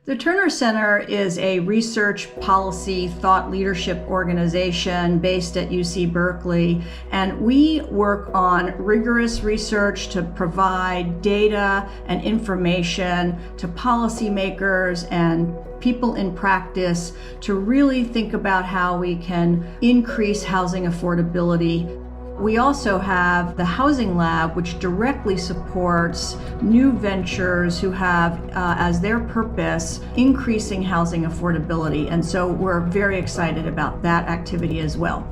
The Terner Center is a research policy thought leadership organization based at UC Berkeley, and we work on rigorous research to provide data and information to policymakers and people in practice to really think about how we can increase housing affordability. We also have the Housing Lab, which directly supports new ventures who have as their purpose increasing housing affordability. And so we're very excited about that activity as well.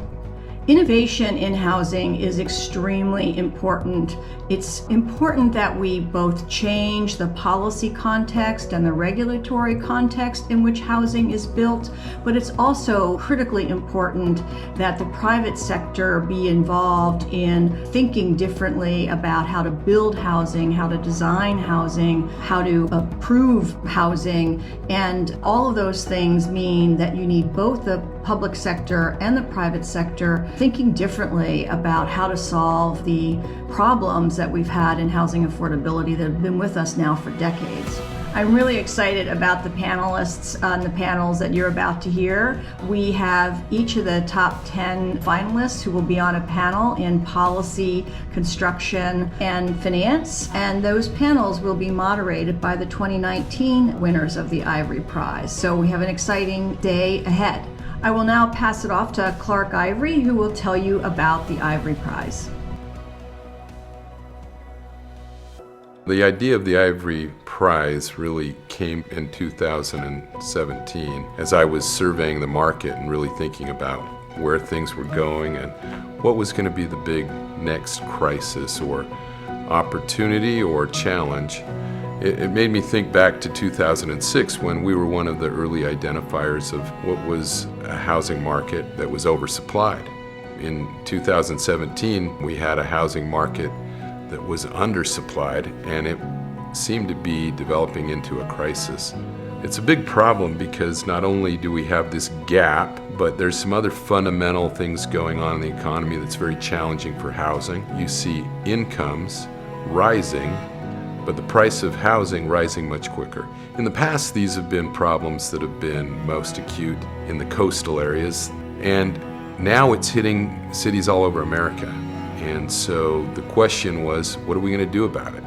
Innovation in housing is extremely important. It's important that we both change the policy context and the regulatory context in which housing is built, but it's also critically important that the private sector be involved in thinking differently about how to build housing, how to design housing, how to approve housing, and all of those things mean that you need both the public sector and the private sector thinking differently about how to solve the problems that we've had in housing affordability that have been with us now for decades. I'm really excited about the panelists on the panels that you're about to hear. We have each of the top 10 finalists who will be on a panel in policy, construction, and finance. And those panels will be moderated by the 2019 winners of the Ivory Prize. So we have an exciting day ahead. I will now pass it off to Clark Ivory, who will tell you about the Ivory Prize. The idea of the Ivory Prize really came in 2017 as I was surveying the market and really thinking about where things were going and what was going to be the big next crisis or opportunity or challenge. It made me think back to 2006 when we were one of the early identifiers of what was a housing market that was oversupplied. In 2017, we had a housing market that was undersupplied, and it seemed to be developing into a crisis. It's a big problem because not only do we have this gap, but there's some other fundamental things going on in the economy that's very challenging for housing. You see incomes rising, but the price of housing rising much quicker. In the past, these have been problems that have been most acute in the coastal areas, and now it's hitting cities all over America. And so the question was, what are we going to do about it?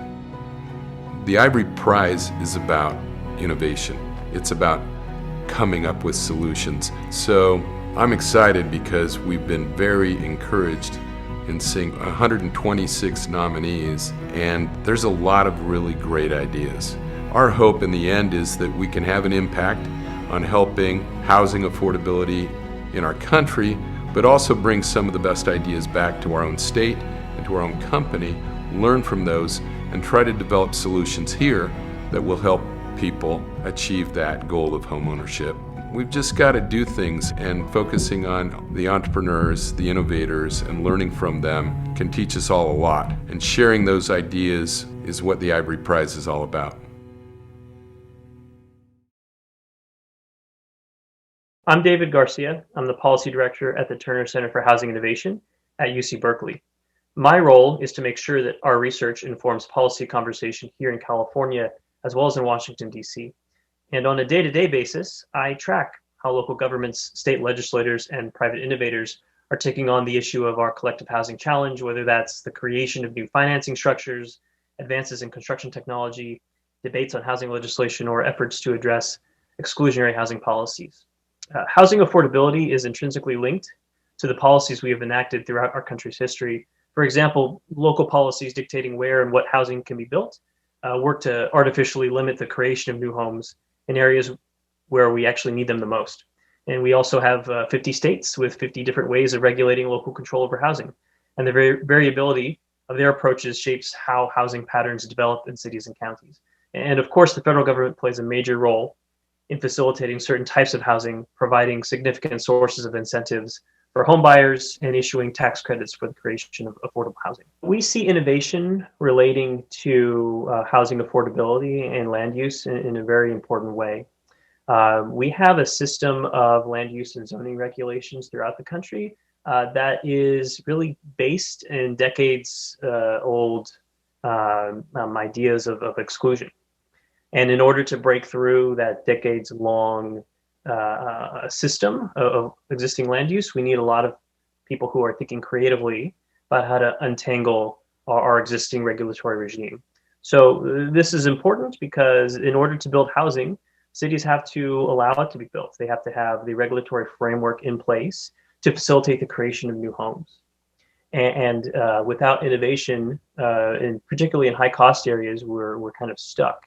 The Ivory Prize is about innovation. It's about coming up with solutions. So I'm excited because we've been very encouraged in seeing 126 nominees, and there's a lot of really great ideas. Our hope in the end is that we can have an impact on helping housing affordability in our country, but also bring some of the best ideas back to our own state and to our own company, learn from those, and try to develop solutions here that will help people achieve that goal of homeownership. We've just got to do things, and focusing on the entrepreneurs, the innovators, and learning from them can teach us all a lot. And sharing those ideas is what the Ivory Prize is all about. I'm David Garcia. I'm the Policy Director at the Terner Center for Housing Innovation at UC Berkeley. My role is to make sure that our research informs policy conversation here in California, as well as in Washington, D.C. And on a day-to-day basis, I track how local governments, state legislators, and private innovators are taking on the issue of our collective housing challenge, whether that's the creation of new financing structures, advances in construction technology, debates on housing legislation, or efforts to address exclusionary housing policies. Housing affordability is intrinsically linked to the policies we have enacted throughout our country's history. For example, local policies dictating where and what housing can be built work to artificially limit the creation of new homes in areas where we actually need them the most. And we also have 50 states with 50 different ways of regulating local control over housing. And the variability of their approaches shapes how housing patterns develop in cities and counties. And of course, the federal government plays a major role in facilitating certain types of housing, providing significant sources of incentives for home buyers and issuing tax credits for the creation of affordable housing. We see innovation relating to housing affordability and land use in a very important way. We have a system of land use and zoning regulations throughout the country that is really based in decades old ideas of exclusion. And in order to break through that decades-long system of existing land use, we need a lot of people who are thinking creatively about how to untangle our existing regulatory regime. So this is important because in order to build housing, cities have to allow it to be built. They have to have the regulatory framework in place to facilitate the creation of new homes. And without innovation, particularly in high-cost areas, we're kind of stuck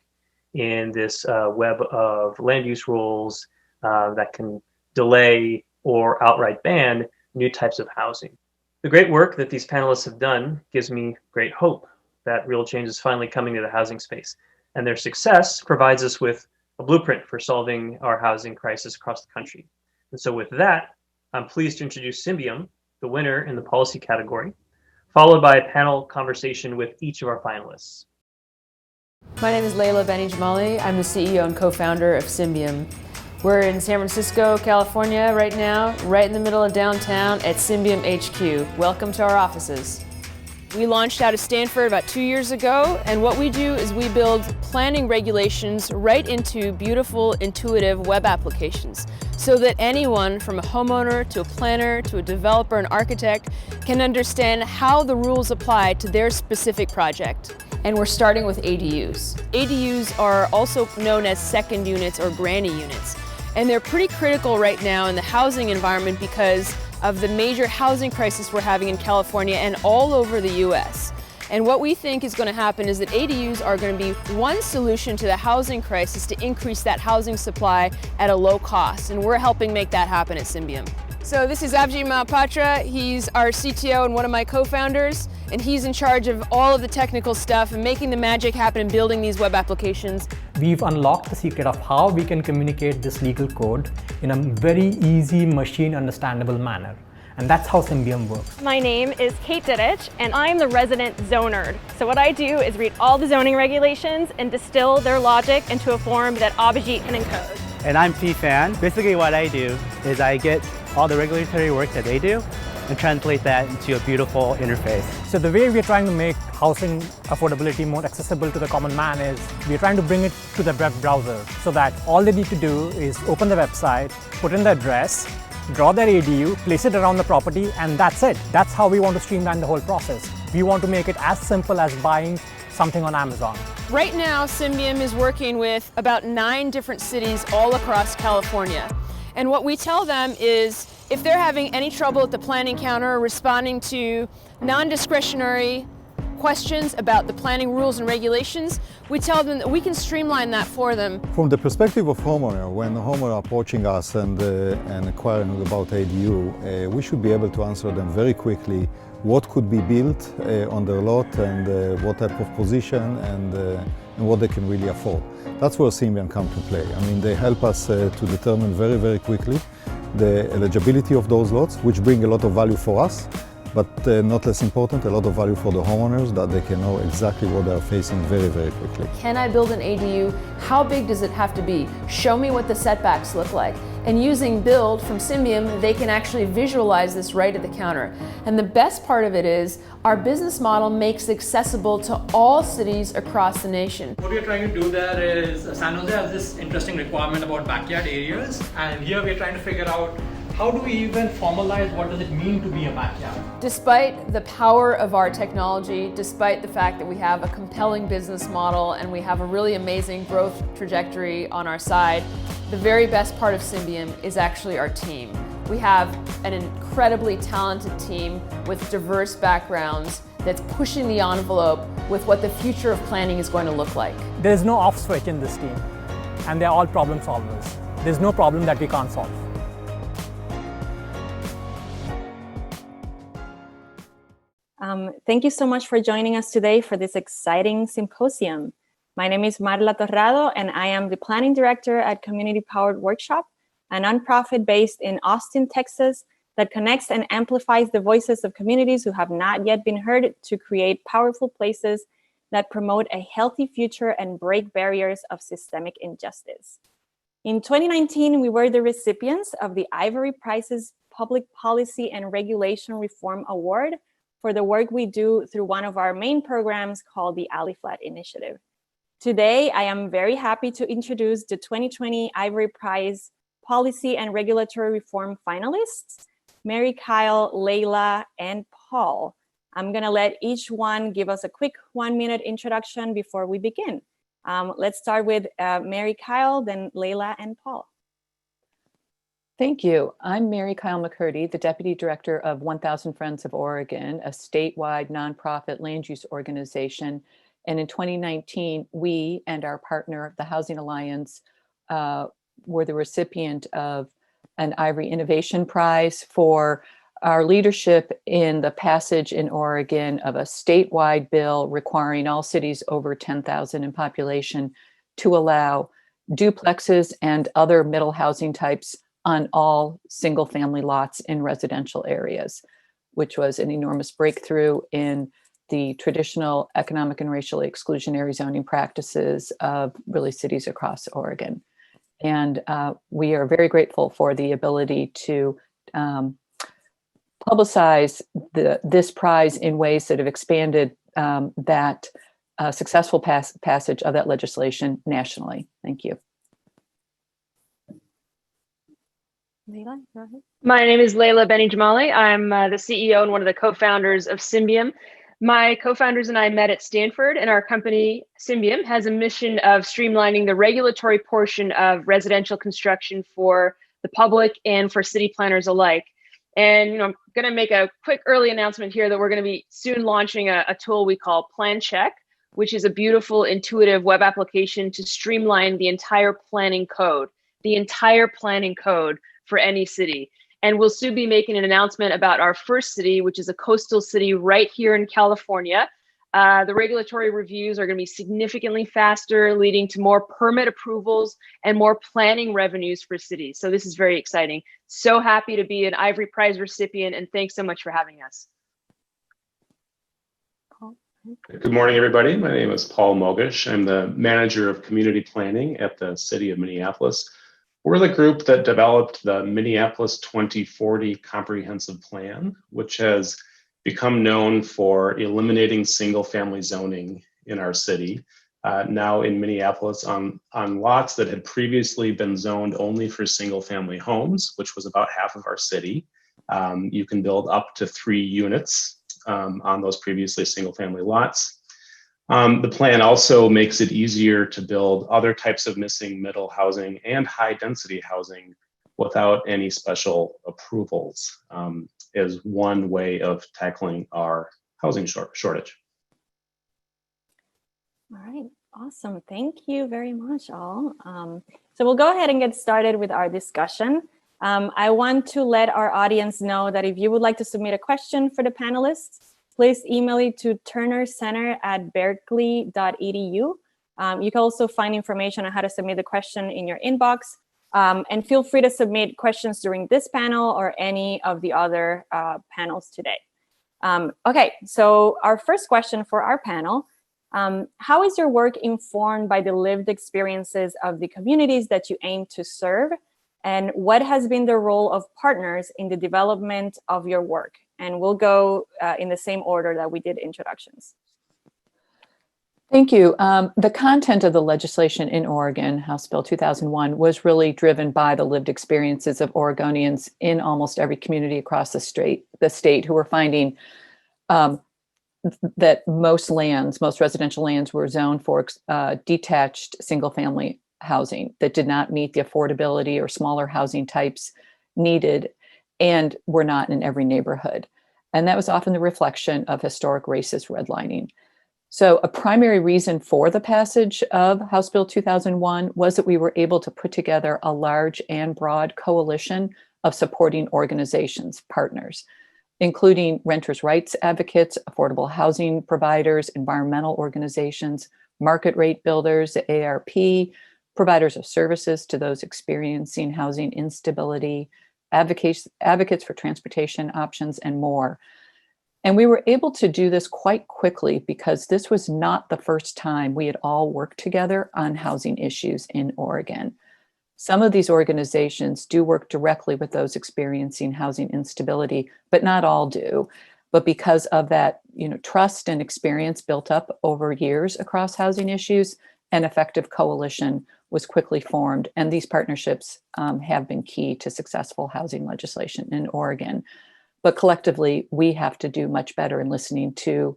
in this web of land use rules that can delay or outright ban new types of housing. The great work that these panelists have done gives me great hope that real change is finally coming to the housing space. And their success provides us with a blueprint for solving our housing crisis across the country. And so with that, I'm pleased to introduce Symbium, the winner in the policy category, followed by a panel conversation with each of our finalists. My name is Layla Beni-Jamali. I'm the CEO and co-founder of Symbium. We're in San Francisco, California right now, right in the middle of downtown at Symbium HQ. Welcome to our offices. We launched out of Stanford about 2 years ago, and what we do is we build planning regulations right into beautiful, intuitive web applications so that anyone from a homeowner to a planner to a developer and architect can understand how the rules apply to their specific project. And we're starting with ADUs. ADUs are also known as second units or granny units, and they're pretty critical right now in the housing environment because of the major housing crisis we're having in California and all over the US. And what we think is going to happen is that ADUs are going to be one solution to the housing crisis to increase that housing supply at a low cost. And we're helping make that happen at Symbium. So this is Abhijit Mahapatra. He's our CTO and one of my co-founders. And he's in charge of all of the technical stuff and making the magic happen and building these web applications. We've unlocked the secret of how we can communicate this legal code in a very easy, machine understandable manner. And that's how Symbium works. My name is Kate Didich, and I'm the resident zonerd. So what I do is read all the zoning regulations and distill their logic into a form that Abhijit can encode. And I'm P-Fan. Basically what I do is I get all the regulatory work that they do and translate that into a beautiful interface. So the way we're trying to make housing affordability more accessible to the common man is we're trying to bring it to the web browser so that all they need to do is open the website, put in the address, draw their ADU, place it around the property, and that's it. That's how we want to streamline the whole process. We want to make it as simple as buying something on Amazon. Right now, Symbium is working with about 9 different cities all across California. And what we tell them is if they're having any trouble at the planning counter responding to non-discretionary questions about the planning rules and regulations, we tell them that we can streamline that for them. From the perspective of homeowner, when the homeowner approaching us and inquiring about ADU, we should be able to answer them very quickly what could be built on their lot and what type of position and what they can really afford. That's where Symbium come to play. I mean, they help us to determine very, very quickly the eligibility of those lots, which bring a lot of value for us, but not less important, a lot of value for the homeowners that they can know exactly what they're facing very, very quickly. Can I build an ADU? How big does it have to be? Show me what the setbacks look like. And using Build from Symbium, they can actually visualize this right at the counter. And the best part of it is our business model makes it accessible to all cities across the nation. What we're trying to do there is San Jose has this interesting requirement about backyard areas, and here we're trying to figure out how do we even formalize what does it mean to be a backyard? Despite the power of our technology, despite the fact that we have a compelling business model and we have a really amazing growth trajectory on our side, the very best part of Symbium is actually our team. We have an incredibly talented team with diverse backgrounds that's pushing the envelope with what the future of planning is going to look like. There's no off switch in this team, and they're all problem solvers. There's no problem that we can't solve. Thank you so much for joining us today for this exciting symposium. My name is Marla Torrado, and I am the planning director at Community Powered Workshop, a nonprofit based in Austin, Texas, that connects and amplifies the voices of communities who have not yet been heard to create powerful places that promote a healthy future and break barriers of systemic injustice. In 2019, we were the recipients of the Ivory Prize's Public Policy and Regulation Reform Award for the work we do through one of our main programs called the Alley Flat Initiative. Today, I am very happy to introduce the 2020 Ivory Prize Policy and Regulatory Reform finalists, Mary Kyle, Layla, and Paul. I'm gonna let each one give us a quick 1-minute introduction before we begin. Let's start with Mary Kyle, then Layla and Paul. Thank you. I'm Mary Kyle McCurdy, the Deputy Director of 1000 Friends of Oregon, a statewide nonprofit land use organization. And in 2019, we and our partner, the Housing Alliance, were the recipient of an Ivory Innovation Prize for our leadership in the passage in Oregon of a statewide bill requiring all cities over 10,000 in population to allow duplexes and other middle housing types on all single family lots in residential areas, which was an enormous breakthrough in the traditional economic and racially exclusionary zoning practices of really cities across Oregon. And we are very grateful for the ability to publicize this prize in ways that have expanded that successful passage of that legislation nationally. Thank you. Layla, go ahead. My name is Layla Benny-Jamali. I'm the CEO and one of the co-founders of Symbium. My co-founders and I met at Stanford, and our company, Symbium, has a mission of streamlining the regulatory portion of residential construction for the public and for city planners alike. And I'm going to make a quick early announcement here that we're going to be soon launching a tool we call Plan Check, which is a beautiful, intuitive web application to streamline the entire planning code for any city. And we'll soon be making an announcement about our first city, which is a coastal city right here in California. The regulatory reviews are going to be significantly faster, leading to more permit approvals and more planning revenues for cities. So this is very exciting. So happy to be an Ivory Prize recipient, and thanks so much for having us. Good morning, everybody. My name is Paul Mogish. I'm the manager of community planning at the city of Minneapolis. We're the group that developed the Minneapolis 2040 Comprehensive Plan, which has become known for eliminating single-family zoning in our city. Now in Minneapolis on lots that had previously been zoned only for single-family homes, which was about half of our city. You can build up to 3 units on those previously single-family lots. The plan also makes it easier to build other types of missing middle housing and high density housing without any special approvals as one way of tackling our housing shortage. All right, awesome. Thank you very much, all. So we'll go ahead and get started with our discussion. I want to let our audience know that if you would like to submit a question for the panelists, please email it to ternercenter@berkeley.edu. You can also find information on how to submit the question in your inbox. And feel free to submit questions during this panel or any of the other panels today. Okay, so our first question for our panel, how is your work informed by the lived experiences of the communities that you aim to serve? And what has been the role of partners in the development of your work? And we'll go in the same order that we did introductions. Thank you. The content of the legislation in Oregon, House Bill 2001, was really driven by the lived experiences of Oregonians in almost every community across the state who were finding that most residential lands were zoned for detached single-family housing that did not meet the affordability or smaller housing types needed and were not in every neighborhood. And that was often the reflection of historic racist redlining. So a primary reason for the passage of House Bill 2001 was that we were able to put together a large and broad coalition of supporting organizations, partners, including renters' rights advocates, affordable housing providers, environmental organizations, market rate builders, the ARP, providers of services to those experiencing housing instability, advocates for transportation options, and more. And we were able to do this quite quickly because this was not the first time we had all worked together on housing issues in Oregon. Some of these organizations do work directly with those experiencing housing instability, but not all do. But because of that, trust and experience built up over years across housing issues, an effective coalition was quickly formed. And these partnerships have been key to successful housing legislation in Oregon. But collectively, we have to do much better in listening to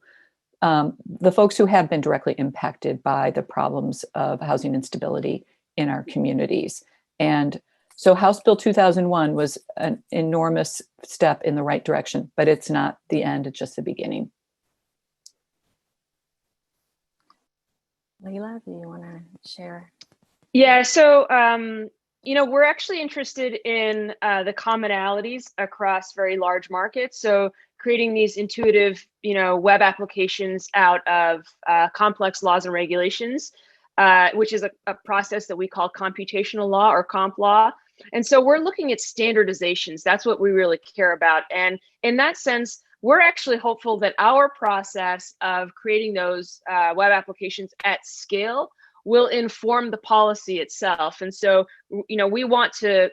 the folks who have been directly impacted by the problems of housing instability in our communities. And so House Bill 2001 was an enormous step in the right direction, but it's not the end, it's just the beginning. Leila, do you want to share? Yeah, so we're actually interested in the commonalities across very large markets. So creating these intuitive, web applications out of complex laws and regulations, which is a process that we call computational law or comp law. And so we're looking at standardizations. That's what we really care about. And in that sense, we're actually hopeful that our process of creating those web applications at scale will inform the policy itself. And so, we want to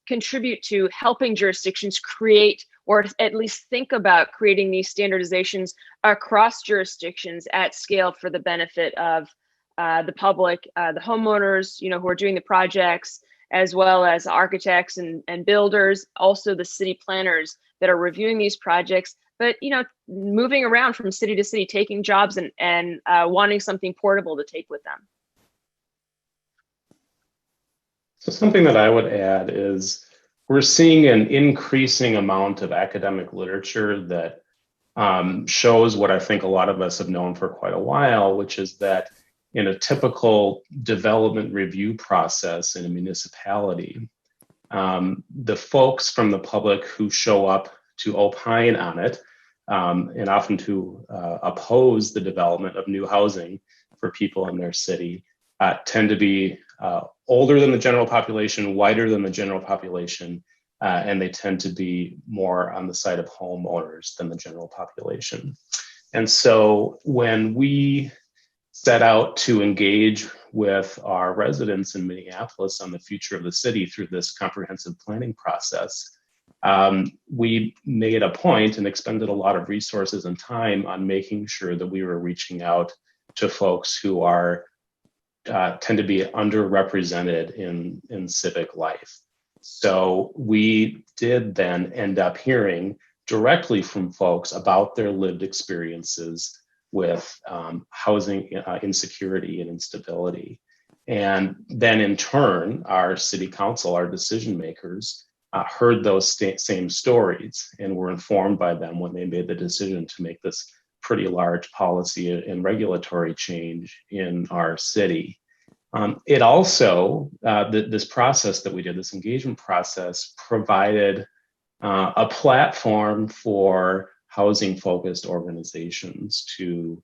contribute to helping jurisdictions create, or at least think about creating these standardizations across jurisdictions at scale for the benefit of the public, the homeowners, who are doing the projects, as well as architects and builders, also the city planners that are reviewing these projects, but moving around from city to city, taking jobs and wanting something portable to take with them. So something that I would add is we're seeing an increasing amount of academic literature that shows what I think a lot of us have known for quite a while, which is that in a typical development review process in a municipality, the folks from the public who show up to opine on it and often to oppose the development of new housing for people in their city tend to be older than the general population, whiter than the general population, and they tend to be more on the side of homeowners than the general population. And so when we set out to engage with our residents in Minneapolis on the future of the city through this comprehensive planning process, we made a point and expended a lot of resources and time on making sure that we were reaching out to folks who are tend to be underrepresented in civic life. So we did then end up hearing directly from folks about their lived experiences with housing insecurity and instability. And then in turn, our city council, our decision makers, heard those same stories and were informed by them when they made the decision to make this pretty large policy and regulatory change in our city. It also, this process that we did, this engagement process, provided a platform for housing-focused organizations to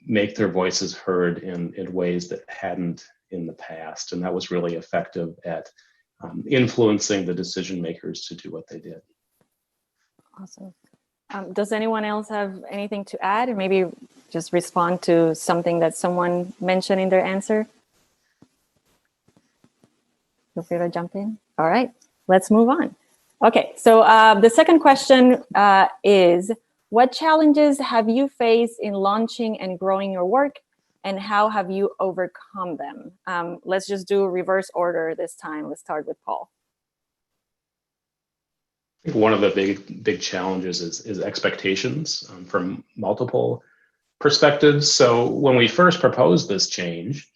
make their voices heard in ways that hadn't in the past. And that was really effective at influencing the decision makers to do what they did. Awesome. Does anyone else have anything to add, or maybe just respond to something that someone mentioned in their answer? Feel free to jump in. All right, let's move on. Okay, so the second question is, what challenges have you faced in launching and growing your work, and how have you overcome them? Let's just do reverse order this time. Let's start with Paul. I think one of the big challenges is expectations from multiple perspectives. So when we first proposed this change,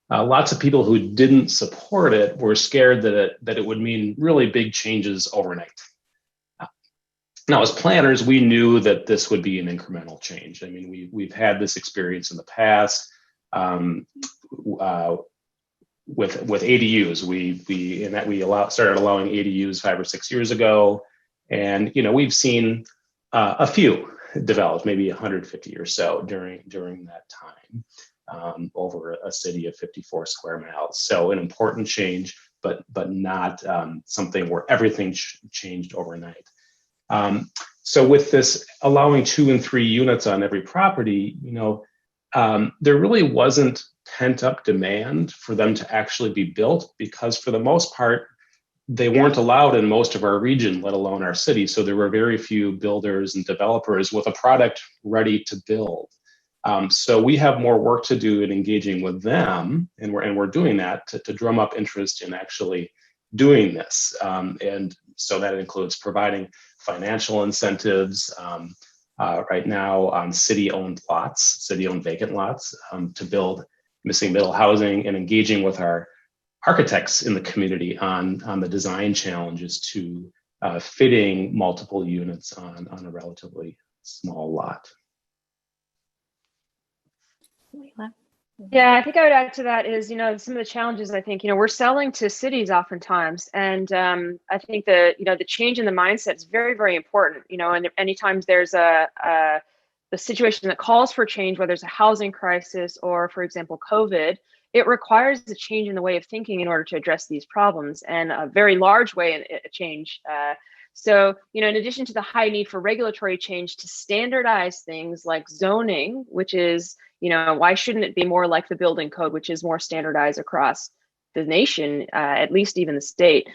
lots of people who didn't support it were scared that it would mean really big changes overnight. Now, as planners, we knew that this would be an incremental change. I mean, we've had this experience in the past with ADUs. We started allowing ADUs 5 or 6 years ago, and we've seen a few developed, maybe 150 or so during that time over a city of 54 square miles. So an important change, but not something where everything changed overnight. So with this allowing 2 and 3 units on every property, there really wasn't pent-up demand for them to actually be built, because for the most part, they weren't allowed in most of our region, let alone our city. So there were very few builders and developers with a product ready to build. So we have more work to do in engaging with them, and we're doing that to drum up interest in actually doing this. And so that includes providing financial incentives right now on city-owned lots, city-owned vacant lots, to build missing middle housing, and engaging with our architects in the community on the design challenges to fitting multiple units on a relatively small lot. Yeah, I think I would add to that is, some of the challenges, I think, we're selling to cities oftentimes. And I think the change in the mindset is very, very important, and anytime there's a situation that calls for change, whether it's a housing crisis or, for example, COVID, it requires a change in the way of thinking in order to address these problems, and a very large way in change. So, in addition to the high need for regulatory change to standardize things like zoning, which is, why shouldn't it be more like the building code, which is more standardized across the nation, at least even the state,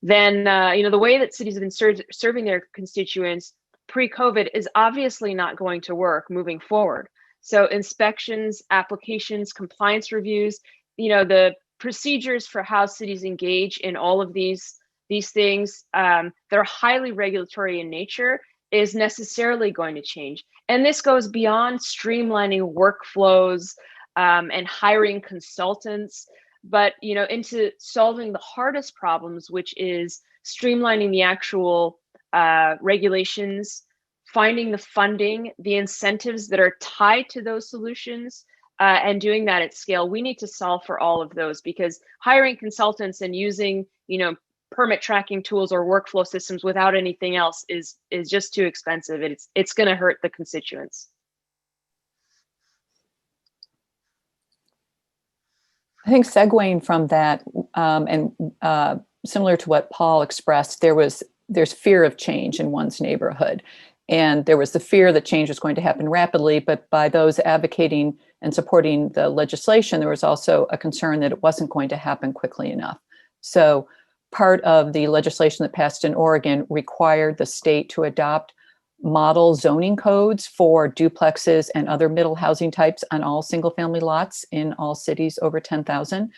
then, the way that cities have been serving their constituents pre-COVID is obviously not going to work moving forward. So inspections, applications, compliance reviews, the procedures for how cities engage in all of these things that are highly regulatory in nature is necessarily going to change. And this goes beyond streamlining workflows and hiring consultants, but into solving the hardest problems, which is streamlining the actual regulations, finding the funding, the incentives that are tied to those solutions, and doing that at scale. We need to solve for all of those, because hiring consultants and using, permit tracking tools or workflow systems without anything else is just too expensive. It's going to hurt the constituents. I think segueing from that, and similar to what Paul expressed, there's fear of change in one's neighborhood. And there was the fear that change was going to happen rapidly, but by those advocating and supporting the legislation, there was also a concern that it wasn't going to happen quickly enough. So part of the legislation that passed in Oregon required the state to adopt model zoning codes for duplexes and other middle housing types on all single family lots in all cities over 10,000.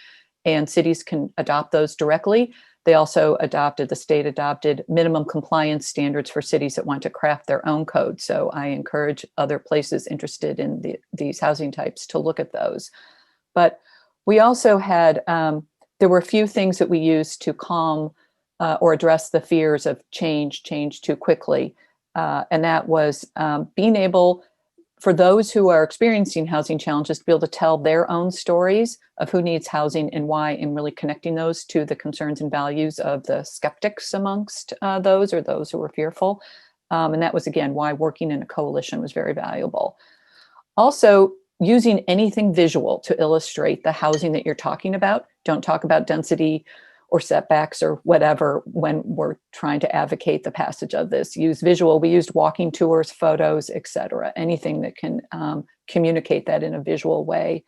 And cities can adopt those directly. They also the state adopted minimum compliance standards for cities that want to craft their own code. So I encourage other places interested in these housing types to look at those. But we also had, there were a few things that we used to calm or address the fears of change too quickly. And that was being able, for those who are experiencing housing challenges, to be able to tell their own stories of who needs housing and why, and really connecting those to the concerns and values of the skeptics amongst those who were fearful. And that was, again, why working in a coalition was very valuable. Also, using anything visual to illustrate the housing that you're talking about. Don't talk about density or setbacks or whatever when we're trying to advocate the passage of this. Use visual. We used walking tours, photos, etc. Anything that can communicate that in a visual way.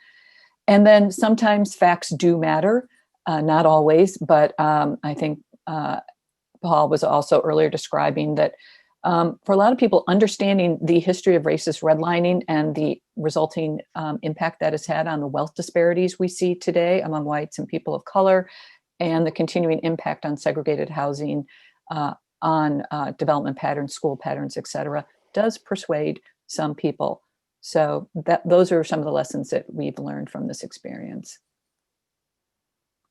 And then sometimes facts do matter, not always, but I think Paul was also earlier describing that for a lot of people, understanding the history of racist redlining and the resulting impact that has had on the wealth disparities we see today among whites and people of color, and the continuing impact on segregated housing, on development patterns, school patterns, et cetera, does persuade some people. So those are some of the lessons that we've learned from this experience.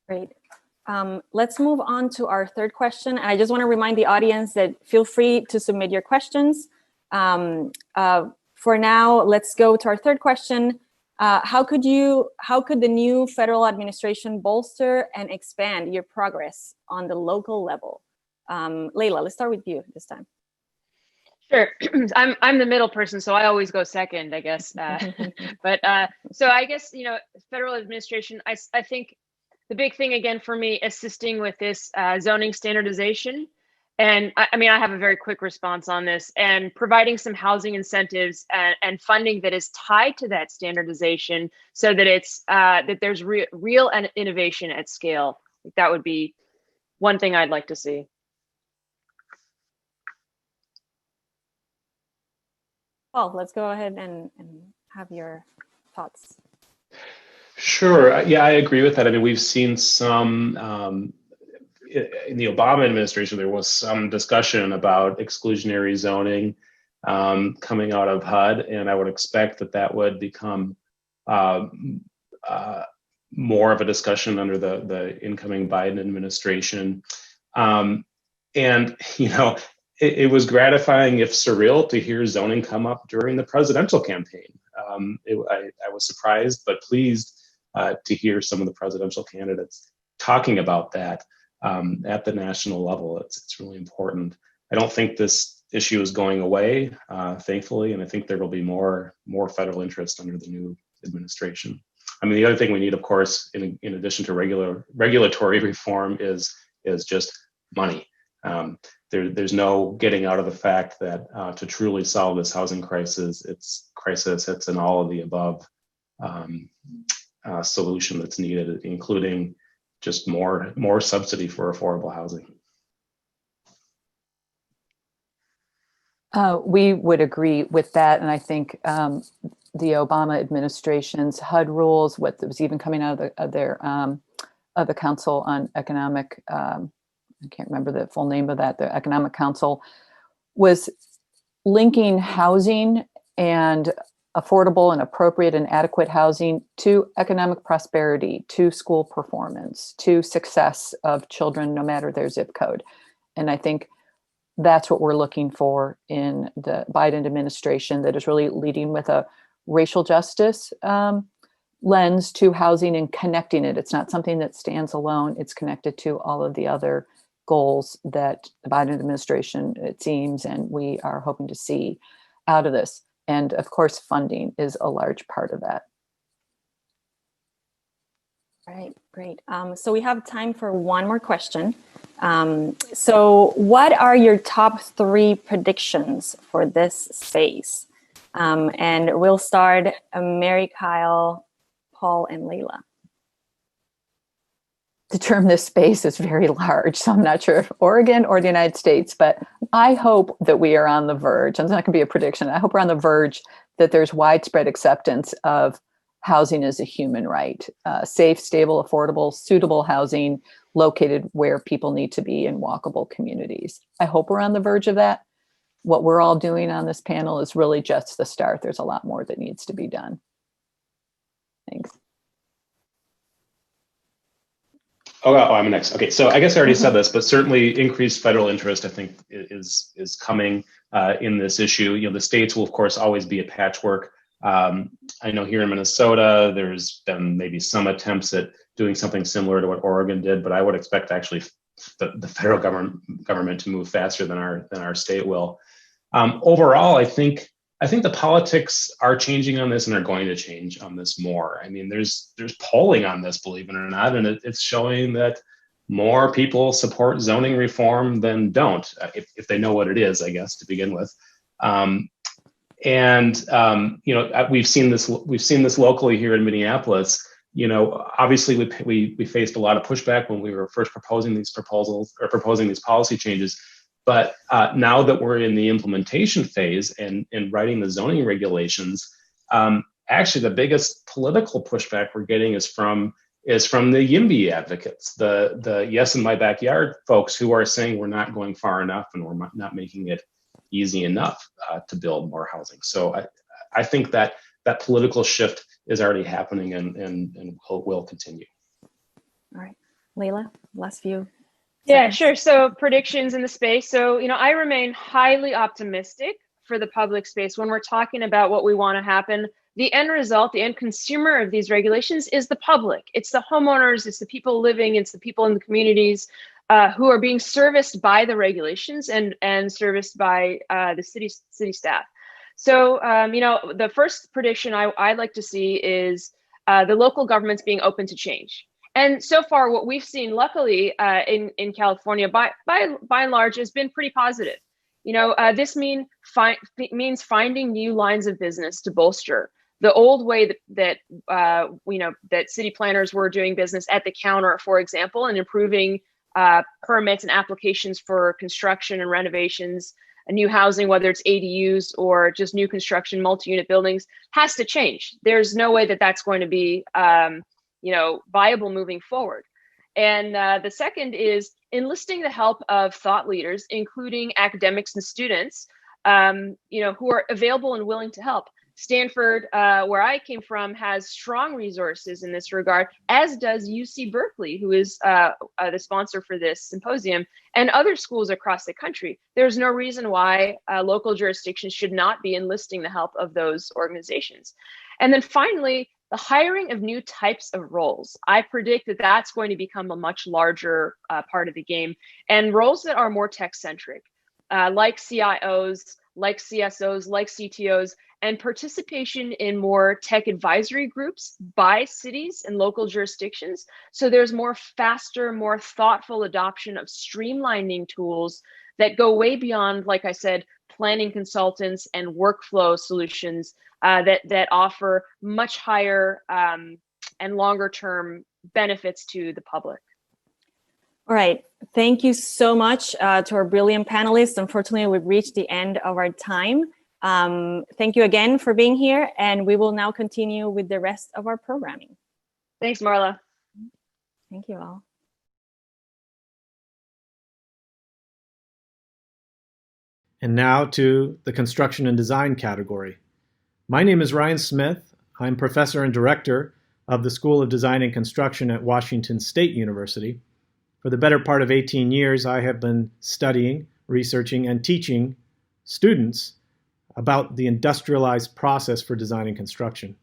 Great. Let's move on to our third question. And I just want to remind the audience that feel free to submit your questions. For now, let's go to our third question. How could the new federal administration bolster and expand your progress on the local level? Layla, let's start with you this time. Sure. I'm the middle person, so I always go second, I guess. But so I guess, federal administration, I think the big thing again for me, assisting with this zoning standardization. And I mean, I have a very quick response on this, and providing some housing incentives and funding that is tied to that standardization, so that it's that there's real innovation at scale. That would be one thing I'd like to see. Well, let's go ahead and have your thoughts. Sure. Yeah, I agree with that. I mean, we've seen some in the Obama administration, there was some discussion about exclusionary zoning coming out of HUD, and I would expect that that would become more of a discussion under the incoming Biden administration. And, you know, it was gratifying, if surreal, to hear zoning come up during the presidential campaign. I was surprised but pleased to hear some of the presidential candidates talking about that at the national level. It's really important. I don't think this issue is going away, thankfully, and I think there will be more federal interest under the new administration. I mean, the other thing we need, of course, in addition to regulatory reform, is just money. There's no getting out of the fact that to truly solve this housing crisis, it's an all of the above solution that's needed, including just more subsidy for affordable housing. We would agree with that, and I think the Obama administration's HUD rules, what was even coming out of the Council on Economic, I can't remember the full name of that, the Economic Council, was linking housing and affordable and appropriate and adequate housing to economic prosperity, to school performance, to success of children, no matter their zip code. And I think that's what we're looking for in the Biden administration, that is really leading with a racial justice lens to housing and connecting it. It's not something that stands alone. It's connected to all of the other goals that the Biden administration, it seems, and we are hoping to see out of this. And of course, funding is a large part of that. Right, great. So we have time for one more question. So what are your top 3 predictions for this space? And we'll start Mary, Kyle, Paul, and Layla. The term this space is very large, so I'm not sure if Oregon or the United States, but I hope that we are on the verge, and it's not going to be a prediction, I hope we're on the verge that there's widespread acceptance of housing as a human right, safe, stable, affordable, suitable housing located where people need to be in walkable communities. I hope we're on the verge of that. What we're all doing on this panel is really just the start. There's a lot more that needs to be done. Thanks. Oh, I'm next. Okay, so I guess I already said this, but certainly increased federal interest, I think, is coming in this issue. You know, the states will, of course, always be a patchwork. I know here in Minnesota, there's been maybe some attempts at doing something similar to what Oregon did, but I would expect actually the federal government to move faster than our state will. Overall, I think the politics are changing on this and are going to change on this more. I mean, there's polling on this, believe it or not, and it's showing that more people support zoning reform than don't, if they know what it is, I guess, to begin with. You know, we've seen this locally here in Minneapolis. You know, obviously we faced a lot of pushback when we were first proposing these policy changes. But now that we're in the implementation phase and writing the zoning regulations, actually the biggest political pushback we're getting is from the YIMBY advocates, the Yes in My Backyard folks, who are saying we're not going far enough and we're not making it easy enough to build more housing. So I think that political shift is already happening and will continue. All right, Layla, last few. Yeah, sure. So predictions in the space. So, you know, I remain highly optimistic for the public space when we're talking about what we want to happen. The end result, the end consumer of these regulations is the public. It's the homeowners, it's the people living, it's the people in the communities who are being serviced by the regulations and serviced by the city staff. So, you know, the first prediction I'd like to see is the local governments being open to change. And so far, what we've seen, luckily, in California, by and large, has been pretty positive. You know, this means finding new lines of business to bolster the old way that city planners were doing business at the counter, for example, and improving permits and applications for construction and renovations new housing, whether it's ADUs or just new construction, multi-unit buildings, has to change. There's no way that that's going to be, viable moving forward. And the second is enlisting the help of thought leaders, including academics and students, who are available and willing to help. Stanford, where I came from, has strong resources in this regard, as does UC Berkeley, who is the sponsor for this symposium, and other schools across the country. There's no reason why local jurisdictions should not be enlisting the help of those organizations. And then finally, the hiring of new types of roles. I predict that that's going to become a much larger part of the game, and roles that are more tech-centric, like CIOs, like CSOs, like CTOs, and participation in more tech advisory groups by cities and local jurisdictions. So there's more faster, more thoughtful adoption of streamlining tools that go way beyond, like I said, planning consultants and workflow solutions that offer much higher and longer term benefits to the public. All right. Thank you so much to our brilliant panelists. Unfortunately, we've reached the end of our time. Thank you again for being here, and we will now continue with the rest of our programming. Thanks, Marla. Thank you all. And now to the construction and design category. My name is Ryan Smith. I'm professor and director of the School of Design and Construction at Washington State University. For the better part of 18 years, I have been studying, researching, and teaching students about the industrialized process for design and construction.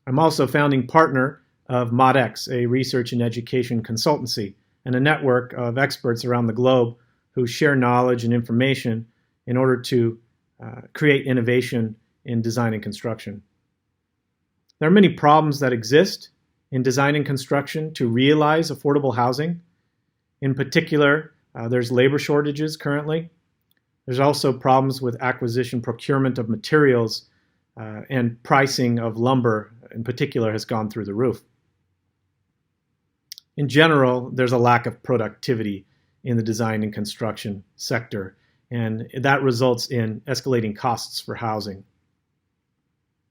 I'm also founding partner of ModX, a research and education consultancy, and a network of experts around the globe who share knowledge and information in order to create innovation in design and construction. There are many problems that exist in design and construction to realize affordable housing. In particular, there's labor shortages currently. There's also problems with acquisition, procurement of materials, and pricing of lumber in particular has gone through the roof. In general, there's a lack of productivity in the design and construction sector, and that results in escalating costs for housing,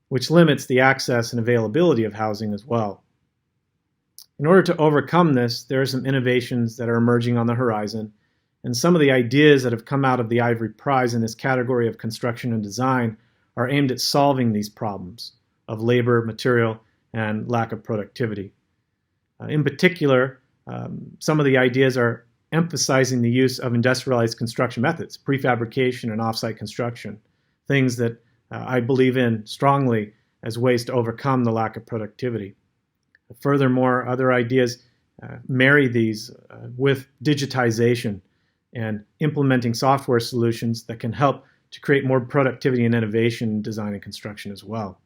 which limits the access and availability of housing as well. In order to overcome this, there are some innovations that are emerging on the horizon, and some of the ideas that have come out of the Ivory Prize in this category of construction and design are aimed at solving these problems of labor, material, and lack of productivity. In particular, some of the ideas are emphasizing the use of industrialized construction methods, prefabrication and offsite construction, things that I believe in strongly as ways to overcome the lack of productivity. Furthermore, other ideas marry these with digitization and implementing software solutions that can help to create more productivity and innovation in design and construction as well.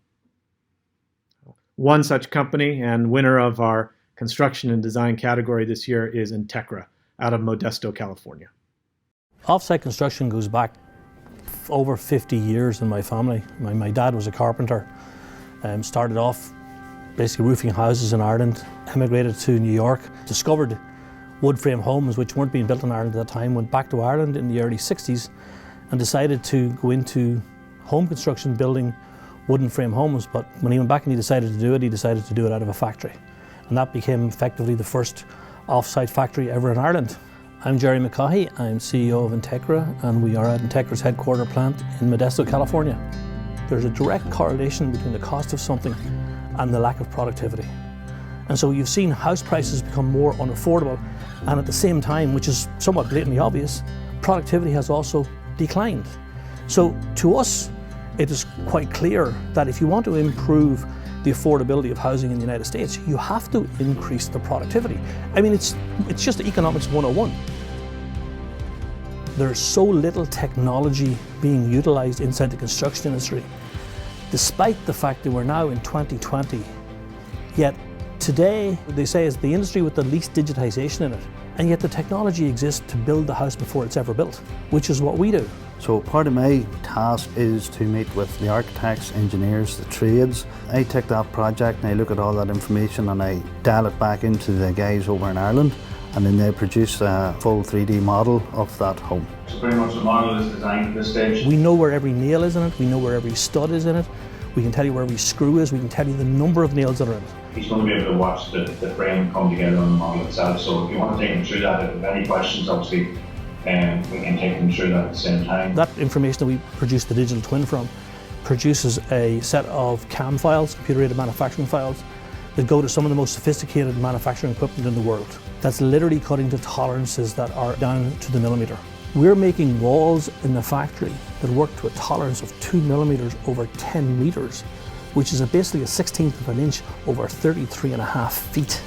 One such company and winner of our construction and design category this year is Integra out of Modesto, California. Offsite construction goes back over 50 years in my family. My dad was a carpenter, started off basically roofing houses in Ireland, emigrated to New York, discovered wood frame homes which weren't being built in Ireland at that time, went back to Ireland in the early 60s and decided to go into home construction, building wooden frame homes. But when he went back and he decided to do it out of a factory. And that became effectively the first off-site factory ever in Ireland. I'm Jerry McCaughey, I'm CEO of Integra, and we are at Integra's headquarter plant in Modesto, California. There's a direct correlation between the cost of something and the lack of productivity. And so you've seen house prices become more unaffordable, and at the same time, which is somewhat blatantly obvious, productivity has also declined. So to us, it is quite clear that if you want to improve the affordability of housing in the United States, you have to increase the productivity. I mean, it's just economics 101. There's so little technology being utilized inside the construction industry, despite the fact that we're now in 2020. Yet today, they say it's the industry with the least digitization in it, and yet the technology exists to build the house before it's ever built, which is what we do. So part of my task is to meet with the architects, engineers, the trades. I take that project and I look at all that information and I dial it back into the guys over in Ireland, and then they produce a full 3D model of that home. So pretty much the model is designed at this stage. We know where every nail is in it, we know where every stud is in it, we can tell you where every screw is, we can tell you the number of nails that are in it. He's going to be able to watch the frame come together on the model itself, so if you want to take him through that, if you have any questions, obviously, we can take them through that at the same time. That information that we produce the digital twin from produces a set of CAM files, computer-aided manufacturing files, that go to some of the most sophisticated manufacturing equipment in the world. That's literally cutting to tolerances that are down to the millimeter. We're making walls in the factory that work to a tolerance of 2 millimeters over 10 meters, which is basically a 16th of an inch over 33.5 feet.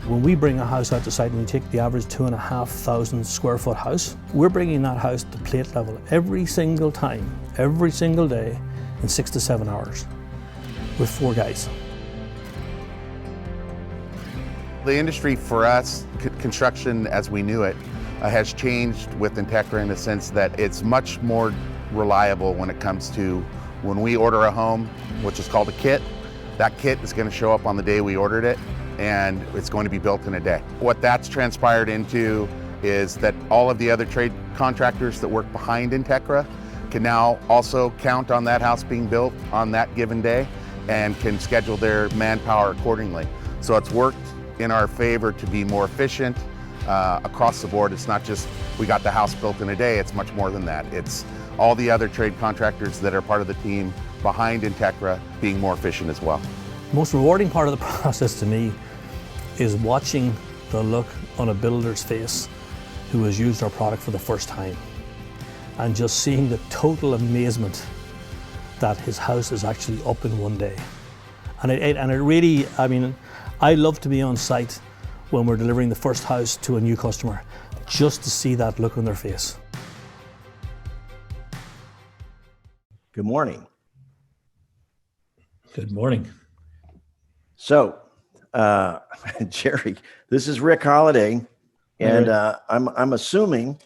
When we bring a house out to site and we take the average 2,500 square foot house, we're bringing that house to plate level every single time, every single day in 6 to 7 hours with 4 guys. The industry for us, construction as we knew it, has changed with Integra in the sense that it's much more reliable when it comes to when we order a home, which is called a kit. That kit is going to show up on the day we ordered it, and it's going to be built in a day. What that's transpired into is that all of the other trade contractors that work behind Integra can now also count on that house being built on that given day and can schedule their manpower accordingly. So it's worked in our favor to be more efficient across the board. It's not just we got the house built in a day, it's much more than that. It's all the other trade contractors that are part of the team behind Integra being more efficient as well. The most rewarding part of the process to me is watching the look on a builder's face who has used our product for the first time and just seeing the total amazement that his house is actually up in one day. And it really, I mean, I love to be on site when we're delivering the first house to a new customer, just to see that look on their face. Good morning. Good morning. So, Jerry, this is Rick Holiday, and I'm assuming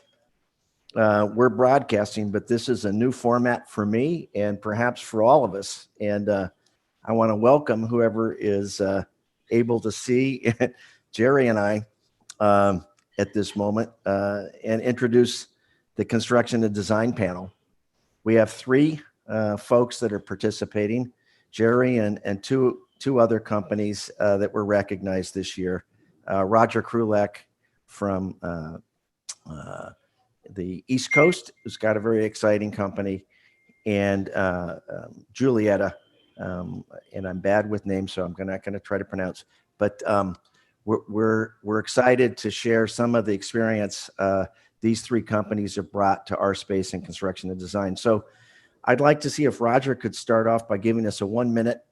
we're broadcasting, but this is a new format for me and perhaps for all of us. And I want to welcome whoever is able to see Jerry and I at this moment and introduce the construction and design panel. We have 3 folks that are participating, Jerry and two other companies that were recognized this year. Roger Krulak from the East Coast, who's got a very exciting company, and Julietta, and I'm bad with names, so I'm not going to try to pronounce, but we're excited to share some of the experience these 3 companies have brought to our space in construction and design. So I'd like to see if Roger could start off by giving us a 1-minute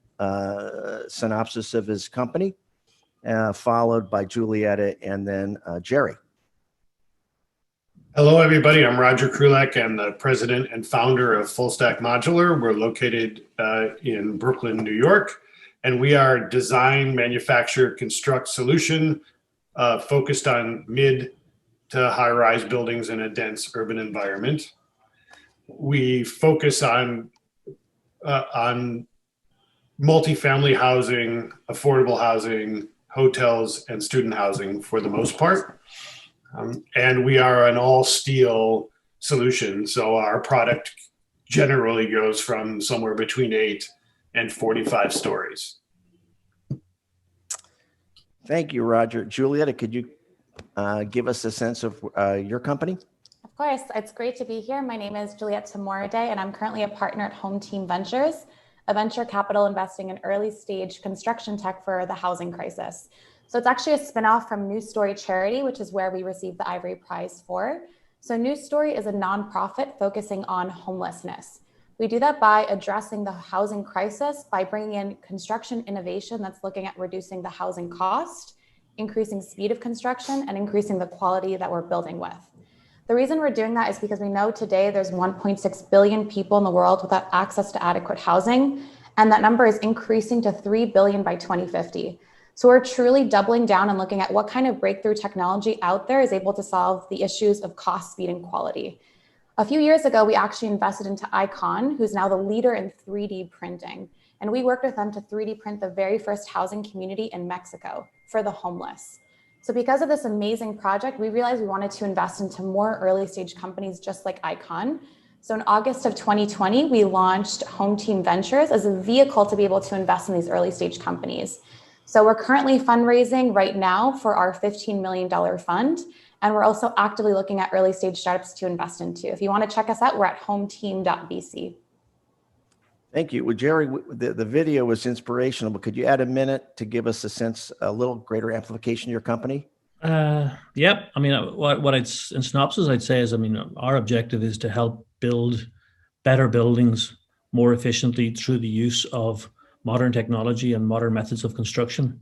synopsis of his company, followed by Julietta and then Jerry. Hello, everybody. I'm Roger Krulak. I'm the president and founder of Full Stack Modular. We're located in Brooklyn, New York, and we are design, manufacture, construct solution focused on mid to high-rise buildings in a dense urban environment. We focus on multifamily housing, affordable housing, hotels, and student housing for the most part. And we are an all steel solution. So our product generally goes from somewhere between 8 and 45 stories. Thank you, Roger. Julietta, could you give us a sense of your company? Of course, it's great to be here. My name is Julietta Morade, and I'm currently a partner at Home Team Ventures, a venture capital investing in early stage construction tech for the housing crisis. So it's actually a spinoff from New Story Charity, which is where we received the Ivory Prize for. So New Story is a nonprofit focusing on homelessness. We do that by addressing the housing crisis by bringing in construction innovation that's looking at reducing the housing cost, increasing speed of construction, and increasing the quality that we're building with. The reason we're doing that is because we know today there's 1.6 billion people in the world without access to adequate housing, and that number is increasing to 3 billion by 2050. So we're truly doubling down and looking at what kind of breakthrough technology out there is able to solve the issues of cost, speed, and quality. A few years ago, we actually invested into Icon, who's now the leader in 3D printing. And we worked with them to 3D print the very first housing community in Mexico for the homeless. So because of this amazing project, we realized we wanted to invest into more early stage companies just like Icon. So in August of 2020, we launched Home Team Ventures as a vehicle to be able to invest in these early stage companies. So we're currently fundraising right now for our $15 million fund. And we're also actively looking at early stage startups to invest into. If you want to check us out, we're at hometeam.vc. Thank you. Well, Jerry, the video was inspirational, but could you add a minute to give us a sense, a little greater amplification of your company? Yep. I mean, what I'd, in synopsis, I'd say is, I mean, our objective is to help build better buildings more efficiently through the use of modern technology and modern methods of construction.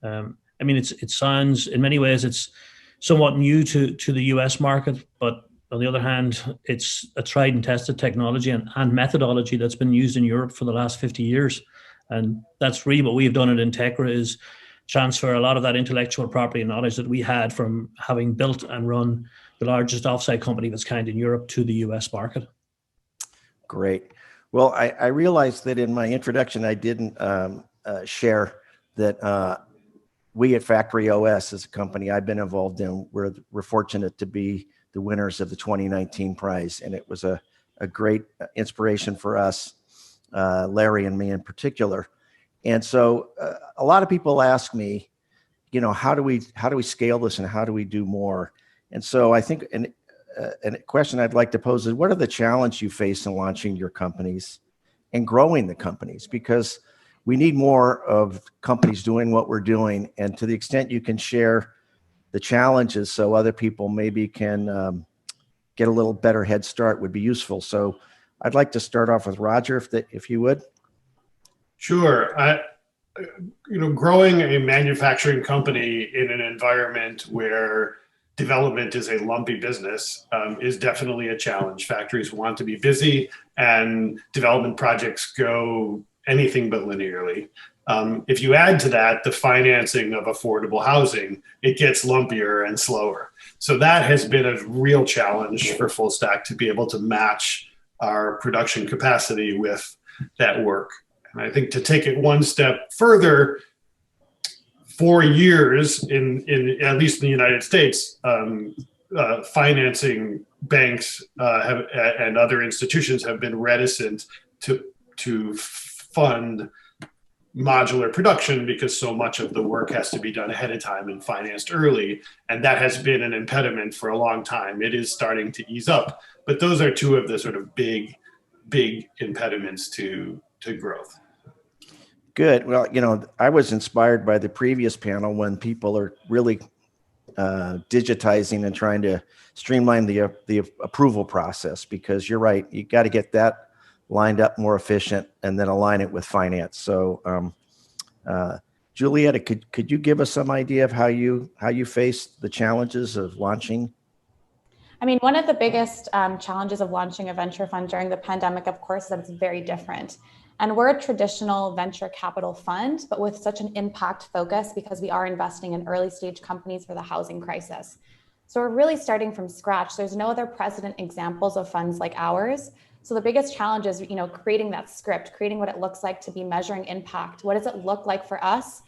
I mean, it sounds, in many ways, it's somewhat new to the US market, but on the other hand, it's a tried and tested technology and methodology that's been used in Europe for the last 50 years. And that's really what we've done at Integra, is transfer a lot of that intellectual property and knowledge that we had from having built and run the largest offsite company of its kind in Europe to the US market. Great. Well, I realized that in my introduction, I didn't share that we at Factory OS, as a company I've been involved in, we're fortunate to be the winners of the 2019 prize. And it was a great inspiration for us, Larry and me in particular. And so a lot of people ask me, you know, how do we scale this and how do we do more? And so I think a question I'd like to pose is, what are the challenges you face in launching your companies and growing the companies? Because we need more of companies doing what we're doing. And to the extent you can share the challenges so other people maybe can get a little better head start would be useful. So I'd like to start off with Roger, if you would. Sure. You know, growing a manufacturing company in an environment where development is a lumpy business is definitely a challenge. Factories want to be busy and development projects go anything but linearly. If you add to that the financing of affordable housing, it gets lumpier and slower. So that has been a real challenge for Full Stack to be able to match our production capacity with that work. And I think to take it one step further, for years, in at least in the United States, financing banks and other institutions have been reticent to fund modular production because so much of the work has to be done ahead of time and financed early. And that has been an impediment for a long time. It is starting to ease up, but those are two of the sort of big impediments to growth. Good. Well, you know, I was inspired by the previous panel when people are really digitizing and trying to streamline the approval process, because you're right, you got to get that lined up more efficient and then align it with finance. So Julietta, could you give us some idea of how you faced the challenges of launching? I mean, one of the biggest challenges of launching a venture fund during the pandemic, of course, is that it's very different. And we're a traditional venture capital fund, but with such an impact focus because we are investing in early stage companies for the housing crisis. So we're really starting from scratch. There's no other precedent examples of funds like ours. So the biggest challenge is, you know, creating that script, creating what it looks like to be measuring impact. What does it look like for us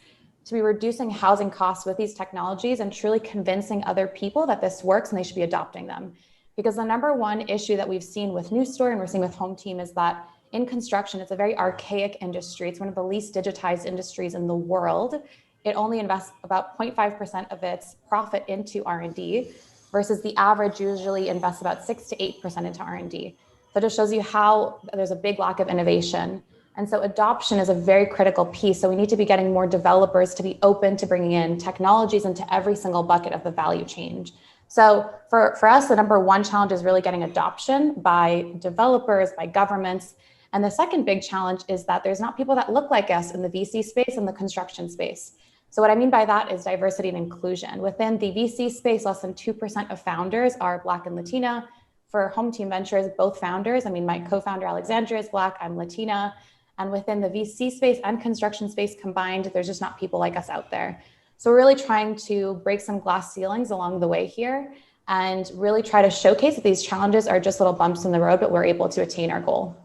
to be reducing housing costs with these technologies and truly convincing other people that this works and they should be adopting them? Because the number one issue that we've seen with News Story and we're seeing with Home Team is that in construction, it's a very archaic industry. It's one of the least digitized industries in the world. It only invests about 0.5% of its profit into R&D versus the average usually invests about 6 to 8% into R&D. So it just shows you how there's a big lack of innovation. And so adoption is a very critical piece. So we need to be getting more developers to be open to bringing in technologies into every single bucket of the value chain. So for us, the number one challenge is really getting adoption by developers, by governments. And the second big challenge is that there's not people that look like us in the VC space and the construction space. So what I mean by that is diversity and inclusion. Within the VC space, less than 2% of founders are Black and Latina. For Home Team Ventures, both founders, I mean, my co-founder Alexandria is Black, I'm Latina. And within the VC space and construction space combined, there's just not people like us out there. So we're really trying to break some glass ceilings along the way here and really try to showcase that these challenges are just little bumps in the road, but we're able to attain our goal.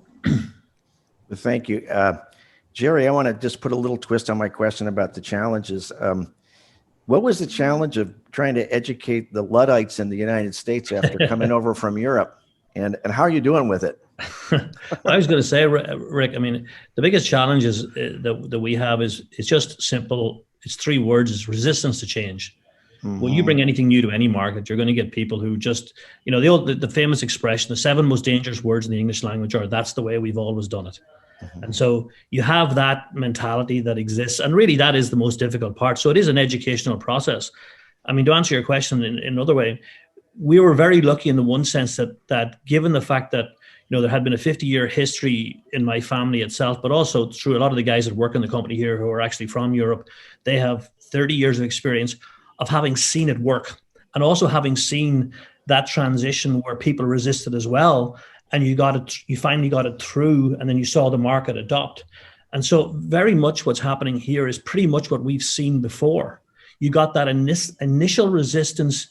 Thank you. Jerry, I want to just put a little twist on my question about the challenges. What was the challenge of trying to educate the Luddites in the United States after coming over from Europe? And how are you doing with it? I was going to say, Rick, I mean, the biggest challenge is that we have is it's just simple. It's 3 words. It's resistance to change. Mm-hmm. When you bring anything new to any market, you're going to get people who just, you know, the famous expression, the 7 most dangerous words in the English language are, that's the way we've always done it. Mm-hmm. And so you have that mentality that exists. And really, that is the most difficult part. So it is an educational process. I mean, to answer your question in another way, we were very lucky in the one sense that given the fact that, you know, there had been a 50-year history in my family itself, but also through a lot of the guys that work in the company here who are actually from Europe, they have 30 years of experience of having seen it work and also having seen that transition where people resisted as well. And you finally got it through, and then you saw the market adopt. And so very much what's happening here is pretty much what we've seen before. You got that initial resistance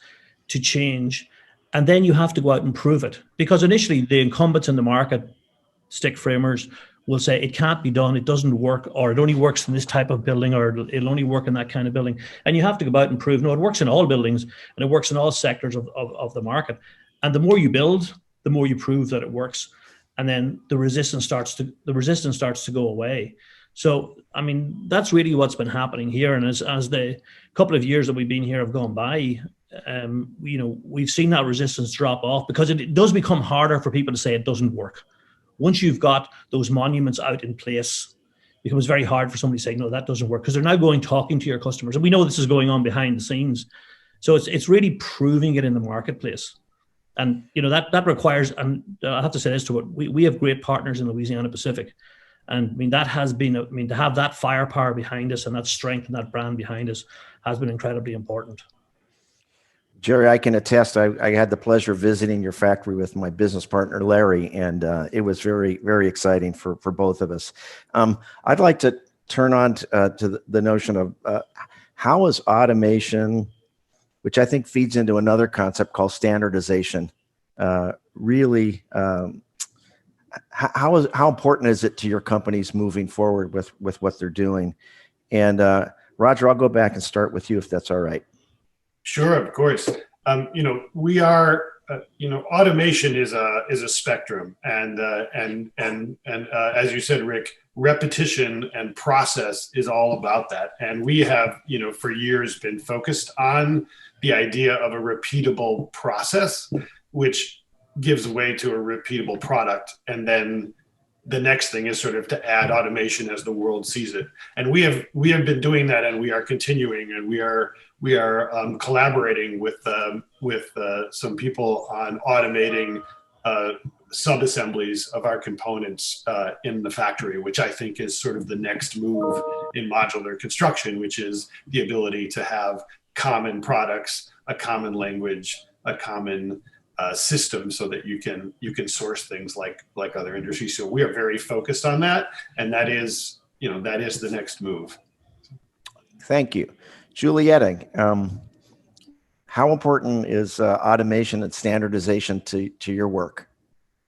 to change, and then you have to go out and prove it. Because initially the incumbents in the market, stick framers, will say it can't be done, it doesn't work, or it only works in this type of building, or it'll only work in that kind of building. And you have to go out and prove, no, it works in all buildings, and it works in all sectors of the market. And the more you build, the more you prove that it works. And then the resistance starts to go away. So, I mean, that's really what's been happening here. And as the couple of years that we've been here have gone by, you know, we've seen that resistance drop off, because it does become harder for people to say it doesn't work. Once you've got those monuments out in place, it becomes very hard for somebody to say, no, that doesn't work, because they're now talking to your customers. And we know this is going on behind the scenes. So it's really proving it in the marketplace. And, you know, that requires, and I have to say this to it, we have great partners in Louisiana Pacific. And I mean, that has been, I mean, to have that firepower behind us and that strength and that brand behind us has been incredibly important. Jerry, I can attest, I had the pleasure of visiting your factory with my business partner, Larry, and it was very, very exciting for both of us. I'd like to turn on to the notion of how is automation, which I think feeds into another concept called standardization, really, how important is it to your companies moving forward with what they're doing? And Roger, I'll go back and start with you if that's all right. Sure, of course. You know, we are, you know, automation is a spectrum, and as you said, Rick, repetition and process is all about that. And we have, you know, for years been focused on the idea of a repeatable process, which gives way to a repeatable product. And then the next thing is sort of to add automation as the world sees it. And we have been doing that, and we are continuing, and we are collaborating with some people on automating sub-assemblies of our components in the factory, which I think is sort of the next move in modular construction, which is the ability to have common products, a common language, a common system, so that you can source things like other industries. So we are very focused on that, and that is the next move. Thank you. Julietta, how important is automation and standardization to your work?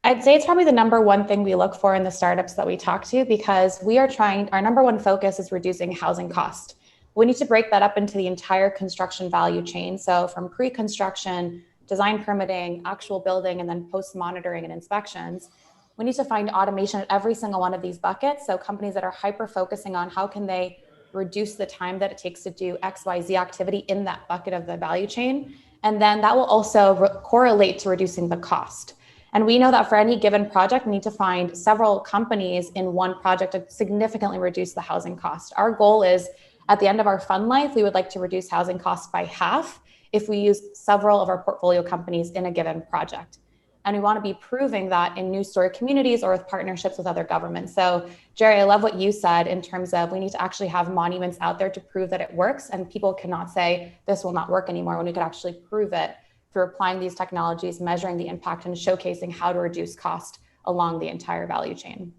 I'd say it's probably the number one thing we look for in the startups that we talk to, because our number one focus is reducing housing cost. We need to break that up into the entire construction value chain. So from pre-construction, design, permitting, actual building, and then post-monitoring and inspections. We need to find automation at every single one of these buckets. So companies that are hyper-focusing on how can they reduce the time that it takes to do XYZ activity in that bucket of the value chain. And then that will also correlate to reducing the cost. And we know that for any given project, we need to find several companies in one project to significantly reduce the housing cost. Our goal is, at the end of our fund life, we would like to reduce housing costs by half if we use several of our portfolio companies in a given project. And we want to be proving that in news story communities or with partnerships with other governments. So Jerry, I love what you said in terms of we need to actually have monuments out there to prove that it works, and people cannot say this will not work anymore when we could actually prove it through applying these technologies, measuring the impact, and showcasing how to reduce cost along the entire value chain.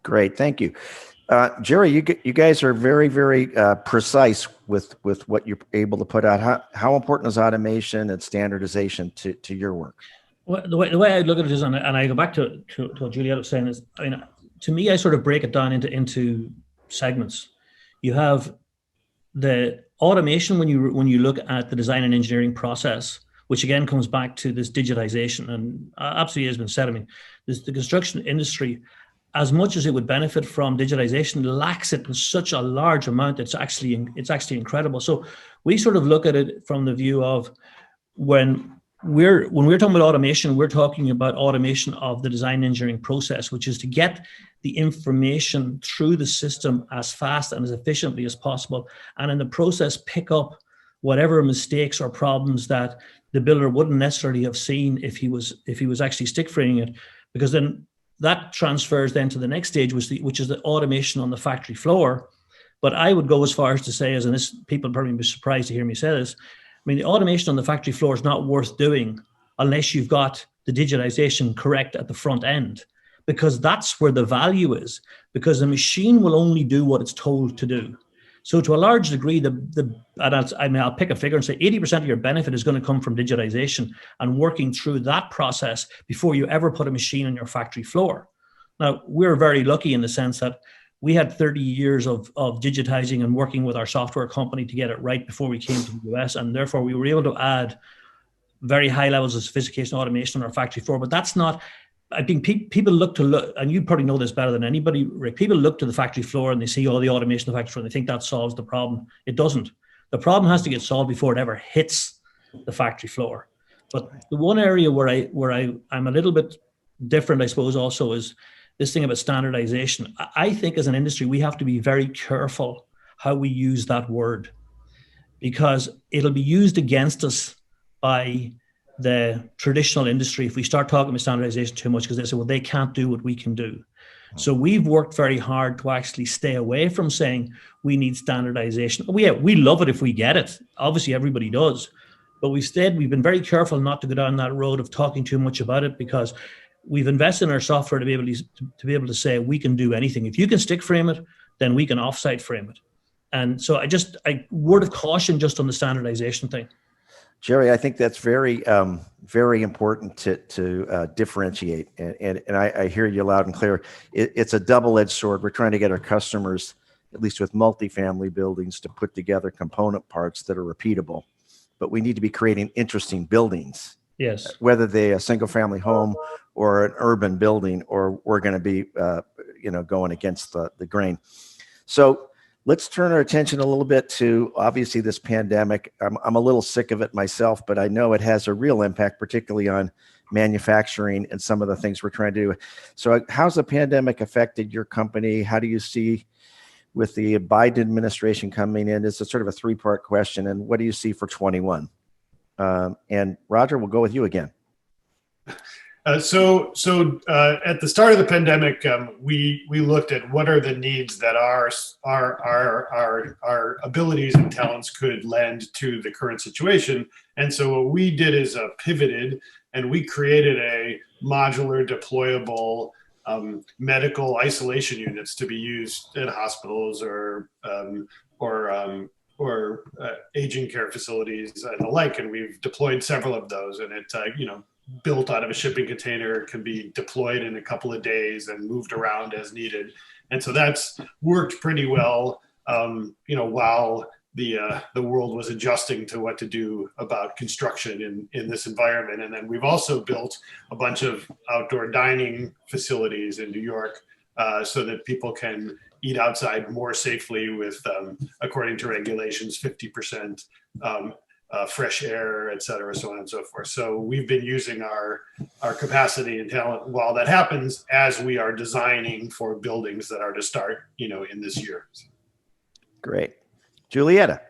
Great, thank you. Jerry, you guys are very, very precise with what you're able to put out. How important is automation and standardization to your work? Well, the way I look at it is, and I go back to what Juliette was saying, is, I mean, to me, I sort of break it down into segments. You have the automation when you look at the design and engineering process, which again comes back to this digitization, and absolutely has been said. I mean, the construction industry, as much as it would benefit from digitization, lacks it in such a large amount. It's actually incredible. So we sort of look at it from the view of when we're talking about automation, we're talking about automation of the design engineering process, which is to get the information through the system as fast and as efficiently as possible, and in the process pick up whatever mistakes or problems that the builder wouldn't necessarily have seen if he was actually stick framing it, because then that transfers then to the next stage, which is the automation on the factory floor. But I would go as far as to say, and this, people probably be surprised to hear me say this, I mean, the automation on the factory floor is not worth doing unless you've got the digitization correct at the front end, because that's where the value is, because the machine will only do what it's told to do. So to a large degree, I'll pick a figure and say 80% of your benefit is going to come from digitization and working through that process before you ever put a machine on your factory floor. Now, we're very lucky in the sense that we had 30 years of digitizing and working with our software company to get it right before we came to the US. And therefore, we were able to add very high levels of sophistication and automation on our factory floor. But that's not, I think people look, and you probably know this better than anybody, Rick, people look to the factory floor and they see all the automation on the factory floor and they think that solves the problem. It doesn't. The problem has to get solved before it ever hits the factory floor. But the one area where I'm a little bit different, I suppose, also is this thing about standardization. I think as an industry, we have to be very careful how we use that word, because it'll be used against us by the traditional industry if we start talking about standardization too much, because they say, well, they can't do what we can do. So we've worked very hard to actually stay away from saying we need standardization. We love it if we get it. Obviously, everybody does. But we've been very careful not to go down that road of talking too much about it, because we've invested in our software to be able to say we can do anything. If you can stick frame it, then we can offsite frame it. And so I word of caution just on the standardization thing. Jerry, I think that's very, very important to differentiate. And I hear you loud and clear. It's a double-edged sword. We're trying to get our customers, at least with multifamily buildings, to put together component parts that are repeatable. But we need to be creating interesting buildings. Yes. Whether they're a single-family home or an urban building, or we're going to be, going against the grain. So let's turn our attention a little bit to, obviously, this pandemic. I'm a little sick of it myself, but I know it has a real impact, particularly on manufacturing and some of the things we're trying to do. So how's the pandemic affected your company? How do you see with the Biden administration coming in? It's a sort of a three-part question. And what do you see for 21? And Roger, we'll go with you again. So at the start of the pandemic, we looked at what are the needs that our abilities and talents could lend to the current situation. And so what we did is pivoted, and we created a modular, deployable medical isolation units to be used in hospitals or aging care facilities and the like. And we've deployed several of those, and it built out of a shipping container, can be deployed in a couple of days and moved around as needed. And so that's worked pretty well, while the world was adjusting to what to do about construction in this environment. And then we've also built a bunch of outdoor dining facilities in New York so that people can eat outside more safely with, according to regulations, 50% fresh air, et cetera, so on and so forth. So we've been using our capacity and talent while that happens, as we are designing for buildings that are to start, in this year. Great. Julietta.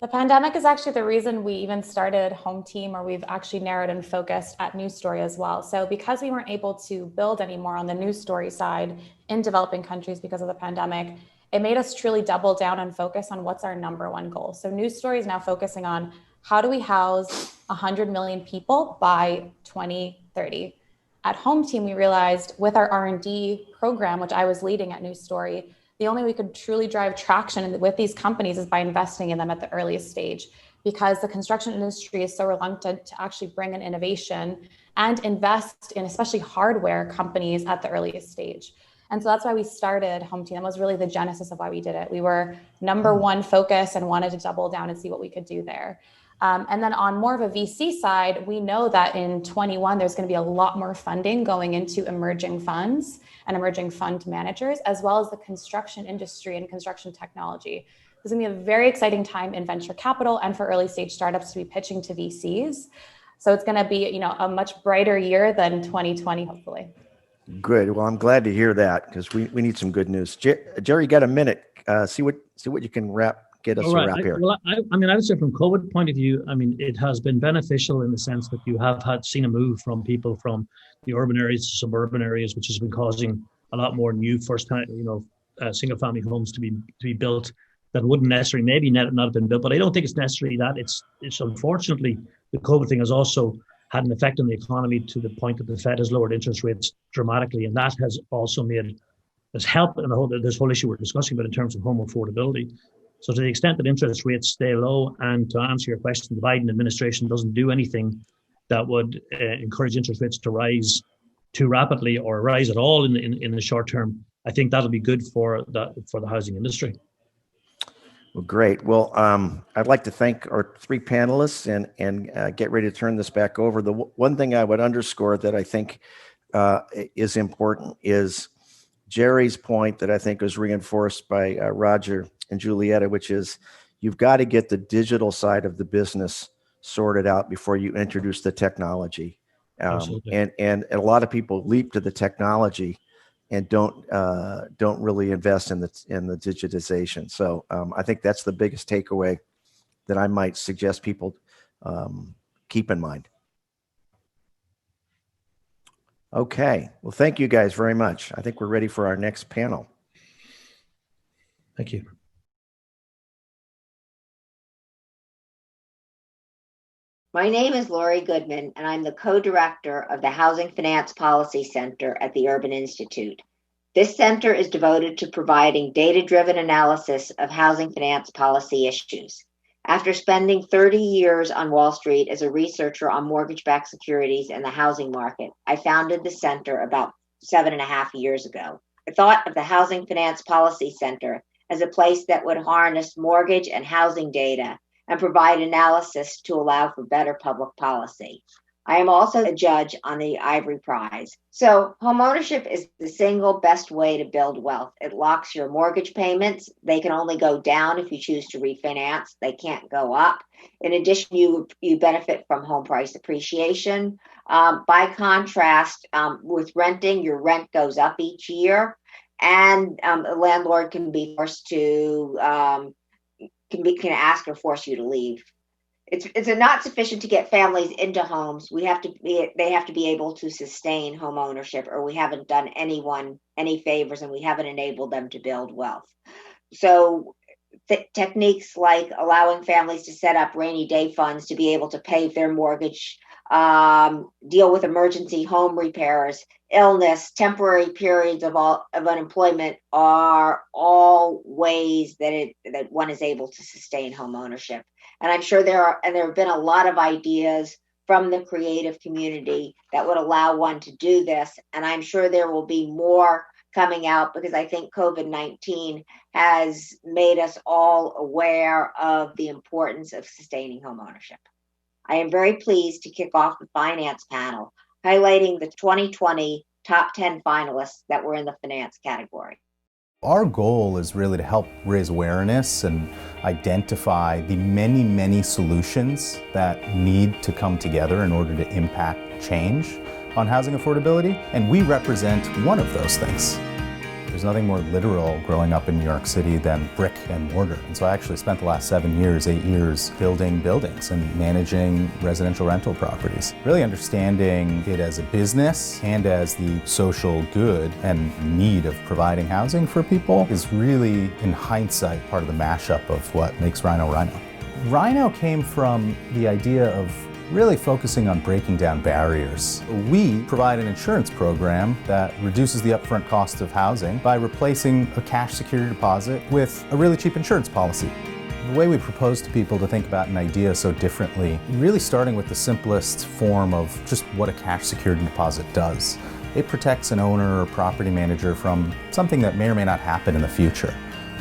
The pandemic is actually the reason we even started Home Team, or we've actually narrowed and focused at news story as well. So because we weren't able to build anymore on the news story side in developing countries because of the pandemic, it made us truly double down and focus on what's our number one goal. So news story is now focusing on how do we house 100 million people by 2030. At Home Team, we realized with our R&D program, which I was leading at News Story, the only way we could truly drive traction with these companies is by investing in them at the earliest stage, because the construction industry is so reluctant to actually bring in innovation and invest in especially hardware companies at the earliest stage. And so that's why we started Home Team. That was really the genesis of why we did it. We were number one focus and wanted to double down and see what we could do there. And then on more of a VC side, we know that in 21, there's going to be a lot more funding going into emerging funds and emerging fund managers, as well as the construction industry and construction technology. This is going to be a very exciting time in venture capital and for early stage startups to be pitching to VCs. So it's going to be, a much brighter year than 2020, hopefully. Good. Well, I'm glad to hear that, because we need some good news. Jerry, you got a minute. See what you can get us a wrap here. I would say from COVID point of view, it has been beneficial in the sense that you have seen a move from people from the urban areas to suburban areas, which has been causing a lot more new first-time, single family homes to be built that wouldn't necessarily maybe not have been built. But I don't think it's necessarily that. It's unfortunately, the COVID thing has also had an effect on the economy to the point that the Fed has lowered interest rates dramatically, and that has also has helped in this whole issue we're discussing, but in terms of home affordability. So to the extent that interest rates stay low, and to answer your question, the Biden administration doesn't do anything that would encourage interest rates to rise too rapidly or rise at all in the short term, I think that'll be good for the housing industry. Well, great. Well, I'd like to thank our three panelists and get ready to turn this back over. The one thing I would underscore that I think is important is Jerry's point that I think was reinforced by Roger and Julietta, which is you've got to get the digital side of the business sorted out before you introduce the technology. And a lot of people leap to the technology and don't really invest in the digitization. So I think that's the biggest takeaway that I might suggest people keep in mind. Okay, well, thank you guys very much. I think we're ready for our next panel. Thank you. My name is Lori Goodman, and I'm the co-director of the Housing Finance Policy Center at the Urban Institute. This center is devoted to providing data-driven analysis of housing finance policy issues. After spending 30 years on Wall Street as a researcher on mortgage-backed securities and the housing market, I founded the center about 7.5 years ago. I thought of the Housing Finance Policy Center as a place that would harness mortgage and housing data and provide analysis to allow for better public policy. I am also a judge on the Ivory Prize. So homeownership is the single best way to build wealth. It locks your mortgage payments. They can only go down if you choose to refinance. They can't go up. In addition, you benefit from home price appreciation. By contrast, with renting, your rent goes up each year, and a landlord can be forced to can ask or force you to leave. It's not sufficient to get families into homes. They have to be able to sustain home ownership, or we haven't done anyone any favors, and we haven't enabled them to build wealth. So techniques like allowing families to set up rainy day funds to be able to pay their mortgage, deal with emergency home repairs, illness, temporary periods of unemployment are all ways that one is able to sustain home ownership. And I'm sure there have been a lot of ideas from the creative community that would allow one to do this. And I'm sure there will be more coming out, because I think COVID-19 has made us all aware of the importance of sustaining home ownership. I am very pleased to kick off the finance panel, highlighting the 2020 top 10 finalists that were in the finance category. Our goal is really to help raise awareness and identify the many, many solutions that need to come together in order to impact change on housing affordability, and we represent one of those things. There's nothing more literal growing up in New York City than brick and mortar. And so I actually spent the last 8 years building buildings and managing residential rental properties. Really understanding it as a business and as the social good and need of providing housing for people is really, in hindsight, part of the mashup of what makes Rhino Rhino. Rhino came from the idea of really focusing on breaking down barriers. We provide an insurance program that reduces the upfront cost of housing by replacing a cash security deposit with a really cheap insurance policy. The way we propose to people to think about an idea so differently, really starting with the simplest form of just what a cash security deposit does. It protects an owner or property manager from something that may or may not happen in the future.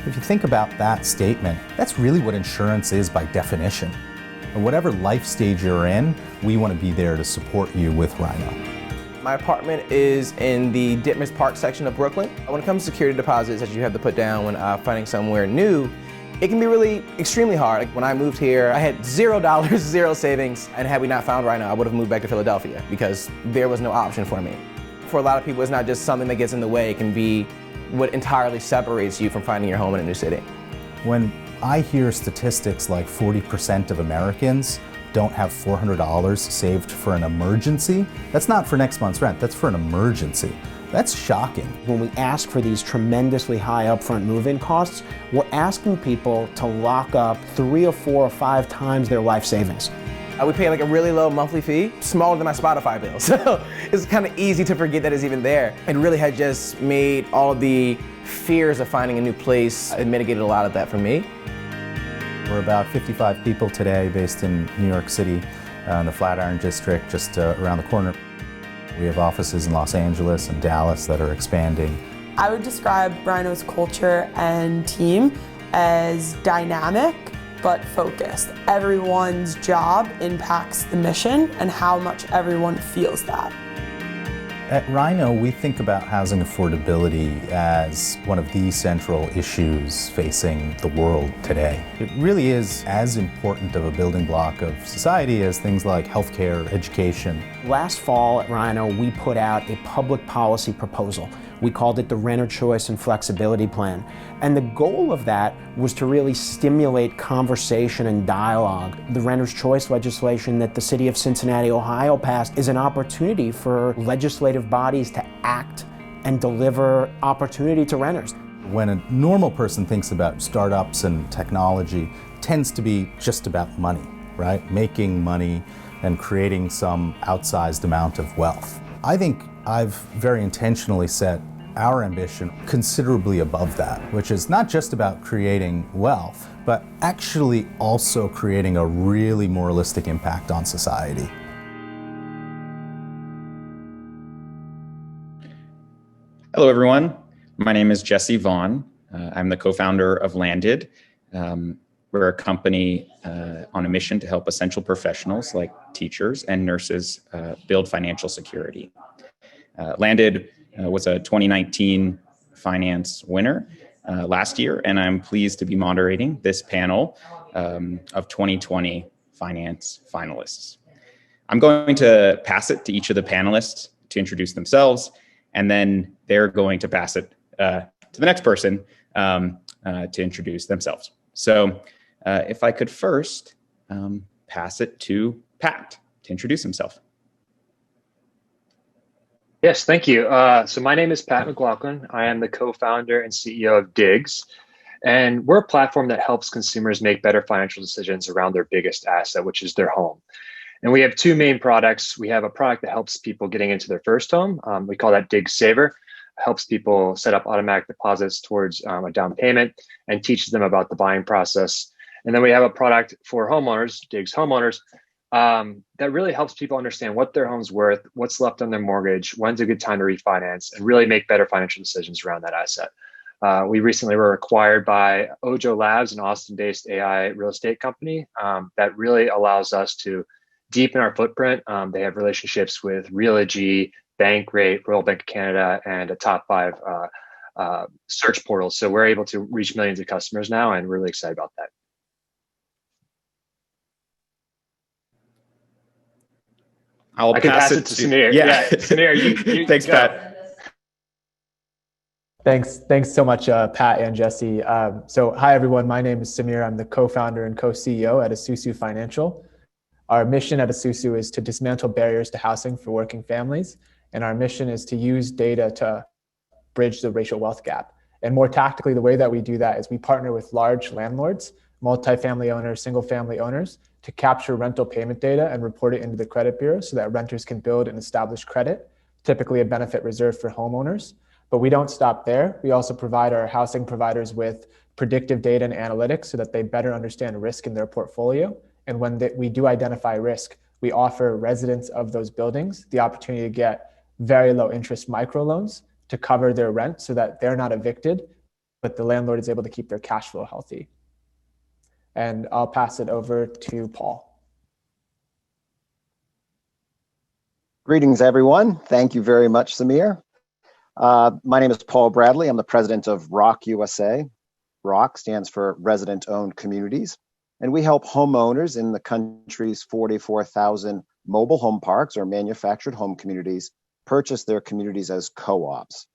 If you think about that statement, that's really what insurance is by definition. And whatever life stage you're in, we want to be there to support you with Rhino. My apartment is in the Ditmars Park section of Brooklyn. When it comes to security deposits that you have to put down when finding somewhere new, it can be really extremely hard. Like when I moved here, I had $0, zero savings, and had we not found Rhino, I would have moved back to Philadelphia because there was no option for me. For a lot of people, it's not just something that gets in the way, it can be what entirely separates you from finding your home in a new city. When I hear statistics like 40% of Americans don't have $400 saved for an emergency, that's not for next month's rent, that's for an emergency. That's shocking. When we ask for these tremendously high upfront move-in costs, we're asking people to lock up 3 or 4 or 5 times their life savings. We pay like a really low monthly fee, smaller than my Spotify bill. So it's kind of easy to forget that it's even there. It really had just made all the fears of finding a new place, it mitigated a lot of that for me. We're about 55 people today based in New York City, in the Flatiron District, just around the corner. We have offices in Los Angeles and Dallas that are expanding. I would describe Rhino's culture and team as dynamic but focused. Everyone's job impacts the mission and how much everyone feels that. At Rhino, we think about housing affordability as one of the central issues facing the world today. It really is as important of a building block of society as things like healthcare, education. Last fall at Rhino, we put out a public policy proposal. We called it the Renter Choice and Flexibility Plan. And the goal of that was to really stimulate conversation and dialogue. The Renter's Choice legislation that the city of Cincinnati, Ohio passed is an opportunity for legislative bodies to act and deliver opportunity to renters. When a normal person thinks about startups and technology, it tends to be just about money, right? Making money and creating some outsized amount of wealth. I think I've very intentionally set our ambition considerably above that, which is not just about creating wealth, but actually also creating a really moralistic impact on society. Hello, everyone. My name is Jesse Vaughn. I'm the co-founder of Landed. We're a company on a mission to help essential professionals like teachers and nurses build financial security. Landed was a 2019 finance winner last year, and I'm pleased to be moderating this panel of 2020 finance finalists. I'm going to pass it to each of the panelists to introduce themselves, and then they're going to pass it to the next person to introduce themselves. So if I could first pass it to Pat to introduce himself. Yes, thank you. So my name is Pat McLaughlin. I am the co-founder and CEO of Diggs, and we're a platform that helps consumers make better financial decisions around their biggest asset, which is their home. And we have 2 main products. We have a product that helps people getting into their first home. We call that Diggs Saver. It helps people set up automatic deposits towards a down payment and teaches them about the buying process. And then we have a product for homeowners, Diggs Homeowners, that really helps people understand what their home's worth, what's left on their mortgage, when's a good time to refinance, and really make better financial decisions around that asset. We recently were acquired by Ojo Labs, an Austin-based AI real estate company that really allows us to deepen our footprint. They have relationships with Realogy, Bankrate, Royal Bank of Canada, and a top 5 search portal. So we're able to reach millions of customers now, and we're really excited about that. I can pass it to Samir. Yeah. Samir, you Thanks, go. Pat. Thanks so much, Pat and Jesse. So hi, everyone. My name is Samir. I'm the co-founder and co-CEO at Isusu Financial. Our mission at Isusu is to dismantle barriers to housing for working families. And our mission is to use data to bridge the racial wealth gap. And more tactically, the way that we do that is we partner with large landlords, multifamily owners, single family owners, to capture rental payment data and report it into the credit bureau so that renters can build and establish credit, typically a benefit reserved for homeowners. But we don't stop there. We also provide our housing providers with predictive data and analytics so that they better understand risk in their portfolio. And when we do identify risk, we offer residents of those buildings the opportunity to get very low interest microloans to cover their rent so that they're not evicted, but the landlord is able to keep their cash flow healthy. And I'll pass it over to Paul. Greetings, everyone. Thank you very much, Samir. My name is Paul Bradley. I'm the president of ROC USA. ROC stands for Resident Owned Communities, and we help homeowners in the country's 44,000 mobile home parks or manufactured home communities purchase their communities as co-ops.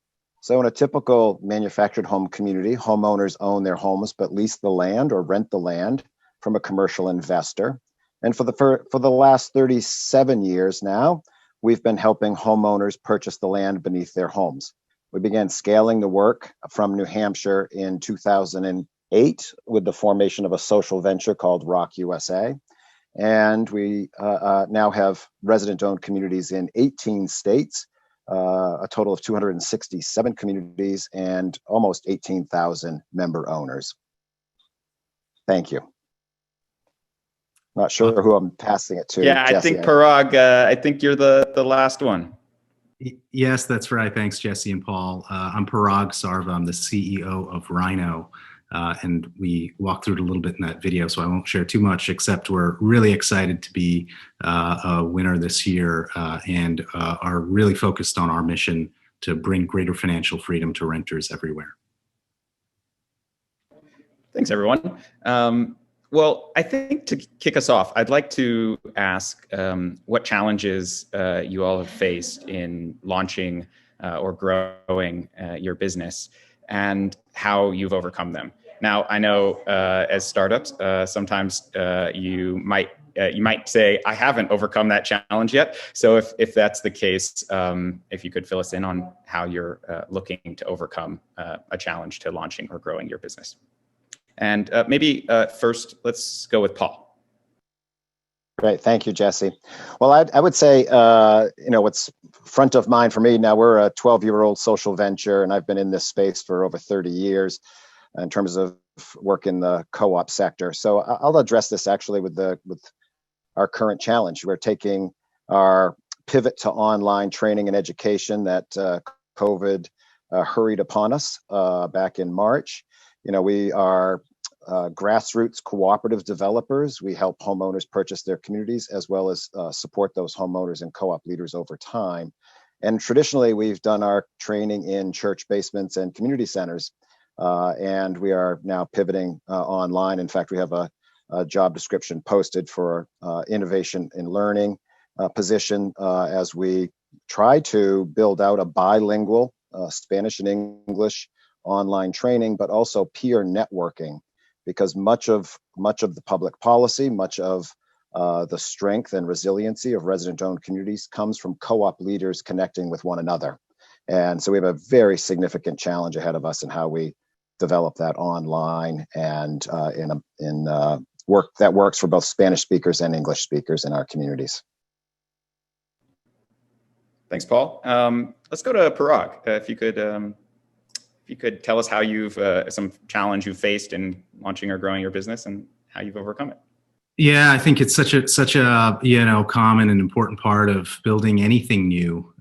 So in a typical manufactured home community, homeowners own their homes but lease the land or rent the land from a commercial investor. And for the last 37 years now, we've been helping homeowners purchase the land beneath their homes. We began scaling the work from New Hampshire in 2008 with the formation of a social venture called ROC USA. And we now have resident-owned communities in 18 states, a total of 267 communities and almost 18,000 member owners. Thank you. Not sure who I'm passing it to. Yeah, Jesse. I think Parag, I think you're the last one. Yes, that's right. Thanks, Jesse and Paul. I'm Parag Sarva. I'm the CEO of Rhino. And we walked through it a little bit in that video, so I won't share too much, except we're really excited to be a winner this year and are really focused on our mission to bring greater financial freedom to renters everywhere. Thanks, everyone. Well, I think to kick us off, I'd like to ask what challenges you all have faced in launching or growing your business and how you've overcome them. Now, I know as startups, sometimes you might say, I haven't overcome that challenge yet. So if that's the case, if you could fill us in on how you're looking to overcome a challenge to launching or growing your business. And maybe first, let's go with Paul. Great, thank you, Jesse. Well, I would say, what's front of mind for me now, we're a 12-year-old social venture, and I've been in this space for over 30 years in terms of work in the co-op sector. So I'll address this actually with our current challenge. We're taking our pivot to online training and education that COVID hurried upon us back in March. We are grassroots cooperative developers. We help homeowners purchase their communities as well as support those homeowners and co-op leaders over time. And traditionally, we've done our training in church basements and community centers. And we are now pivoting online. In fact, we have a job description posted for innovation in learning position as we try to build out a bilingual Spanish and English online training, but also peer networking, because much of the public policy, much of the strength and resiliency of resident-owned communities comes from co-op leaders connecting with one another. And so we have a very significant challenge ahead of us in how we develop that online and in work that works for both Spanish speakers and English speakers in our communities. Thanks, Paul. Let's go to Parag. If you could tell us how you've some challenge you faced in launching or growing your business and how you've overcome it. Yeah, I think it's such a common and important part of building anything new.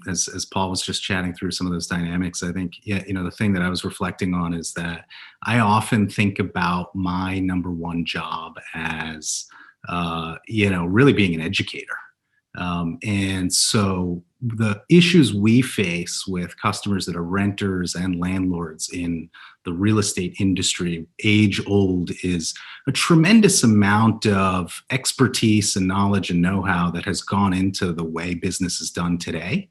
As Paul was just chatting through some of those dynamics, I think the thing that I was reflecting on is that I often think about my number one job as really being an educator. And so the issues we face with customers that are renters and landlords in the real estate industry, age old, is a tremendous amount of expertise and knowledge and know-how that has gone into the way business is done today.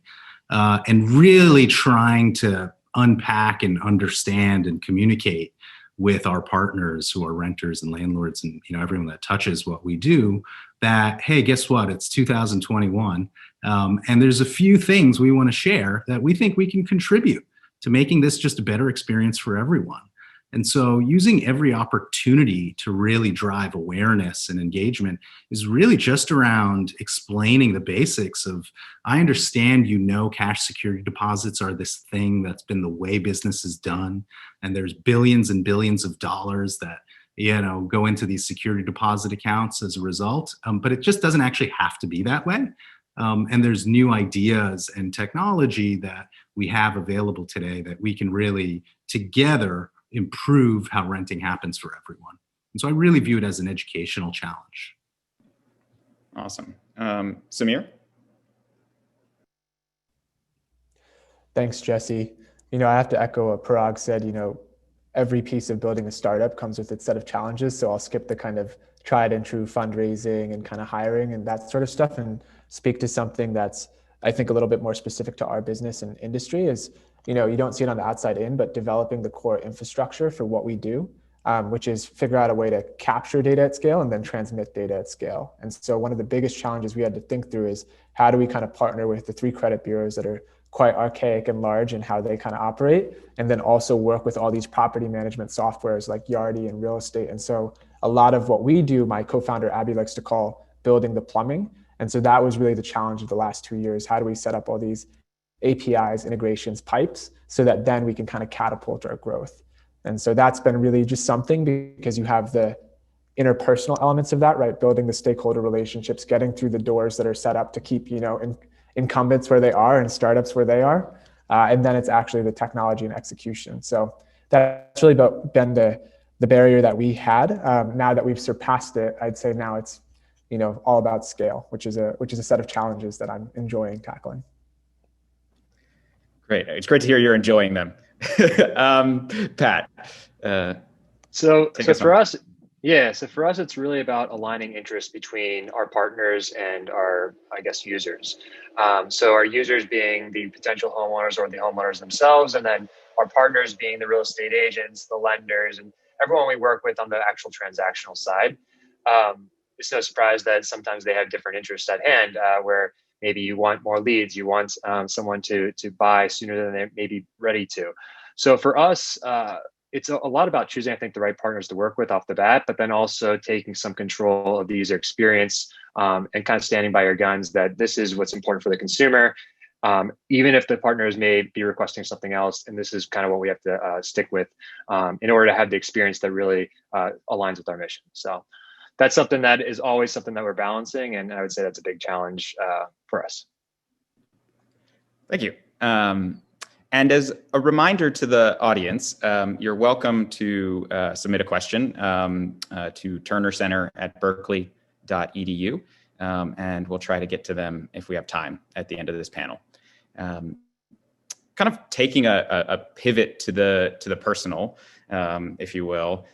And really trying to unpack and understand and communicate with our partners who are renters and landlords and everyone that touches what we do, that, hey, guess what? It's 2021. And there's a few things we want to share that we think we can contribute to making this just a better experience for everyone. And so using every opportunity to really drive awareness and engagement is really just around explaining the basics of, I understand, cash security deposits are this thing that's been the way business is done. And there's billions and billions of dollars that, go into these security deposit accounts as a result. But it just doesn't actually have to be that way. And there's new ideas and technology that we have available today that we can really together improve how renting happens for everyone. And so I really view it as an educational challenge. Awesome. Samir? Thanks, Jesse. I have to echo what Parag said. Every piece of building a startup comes with its set of challenges. So I'll skip the kind of tried and true fundraising and kind of hiring and that sort of stuff and speak to something that's, I think, a little bit more specific to our business and industry is, you don't see it on the outside in, but developing the core infrastructure for what we do, which is figure out a way to capture data at scale and then transmit data at scale. And so one of the biggest challenges we had to think through is how do we kind of partner with the 3 credit bureaus that are quite archaic and large and how they kind of operate, and then also work with all these property management softwares like Yardi and real estate. And so a lot of what we do, my co-founder Abby likes to call building the plumbing. And so that was really the challenge of the last 2 years. How do we set up all these APIs, integrations, pipes, so that then we can kind of catapult our growth? And so that's been really just something, because you have the interpersonal elements of that, right? Building the stakeholder relationships, getting through the doors that are set up to keep, incumbents where they are and startups where they are. And then it's actually the technology and execution. So that's really been the barrier that we had. Now that we've surpassed it, I'd say now it's, all about scale, which is a set of challenges that I'm enjoying tackling. Great. It's great to hear you're enjoying them. Pat. So for us, it's really about aligning interests between our partners and our, users. So our users being the potential homeowners or the homeowners themselves, and then our partners being the real estate agents, the lenders, and everyone we work with on the actual transactional side. It's no surprise that sometimes they have different interests at hand, where maybe you want more leads, you want someone to buy sooner than they may be ready to. So for us, it's a lot about choosing, I think, the right partners to work with off the bat, but then also taking some control of the user experience and kind of standing by your guns that this is what's important for the consumer, even if the partners may be requesting something else. And this is kind of what we have to stick with in order to have the experience that really aligns with our mission. So that's something that is always something that we're balancing. And I would say that's a big challenge for us. Thank you. And as a reminder to the audience, you're welcome to submit a question to Terner Center at berkeley.edu, and we'll try to get to them if we have time at the end of this panel. Kind of taking a pivot to the personal, if you will.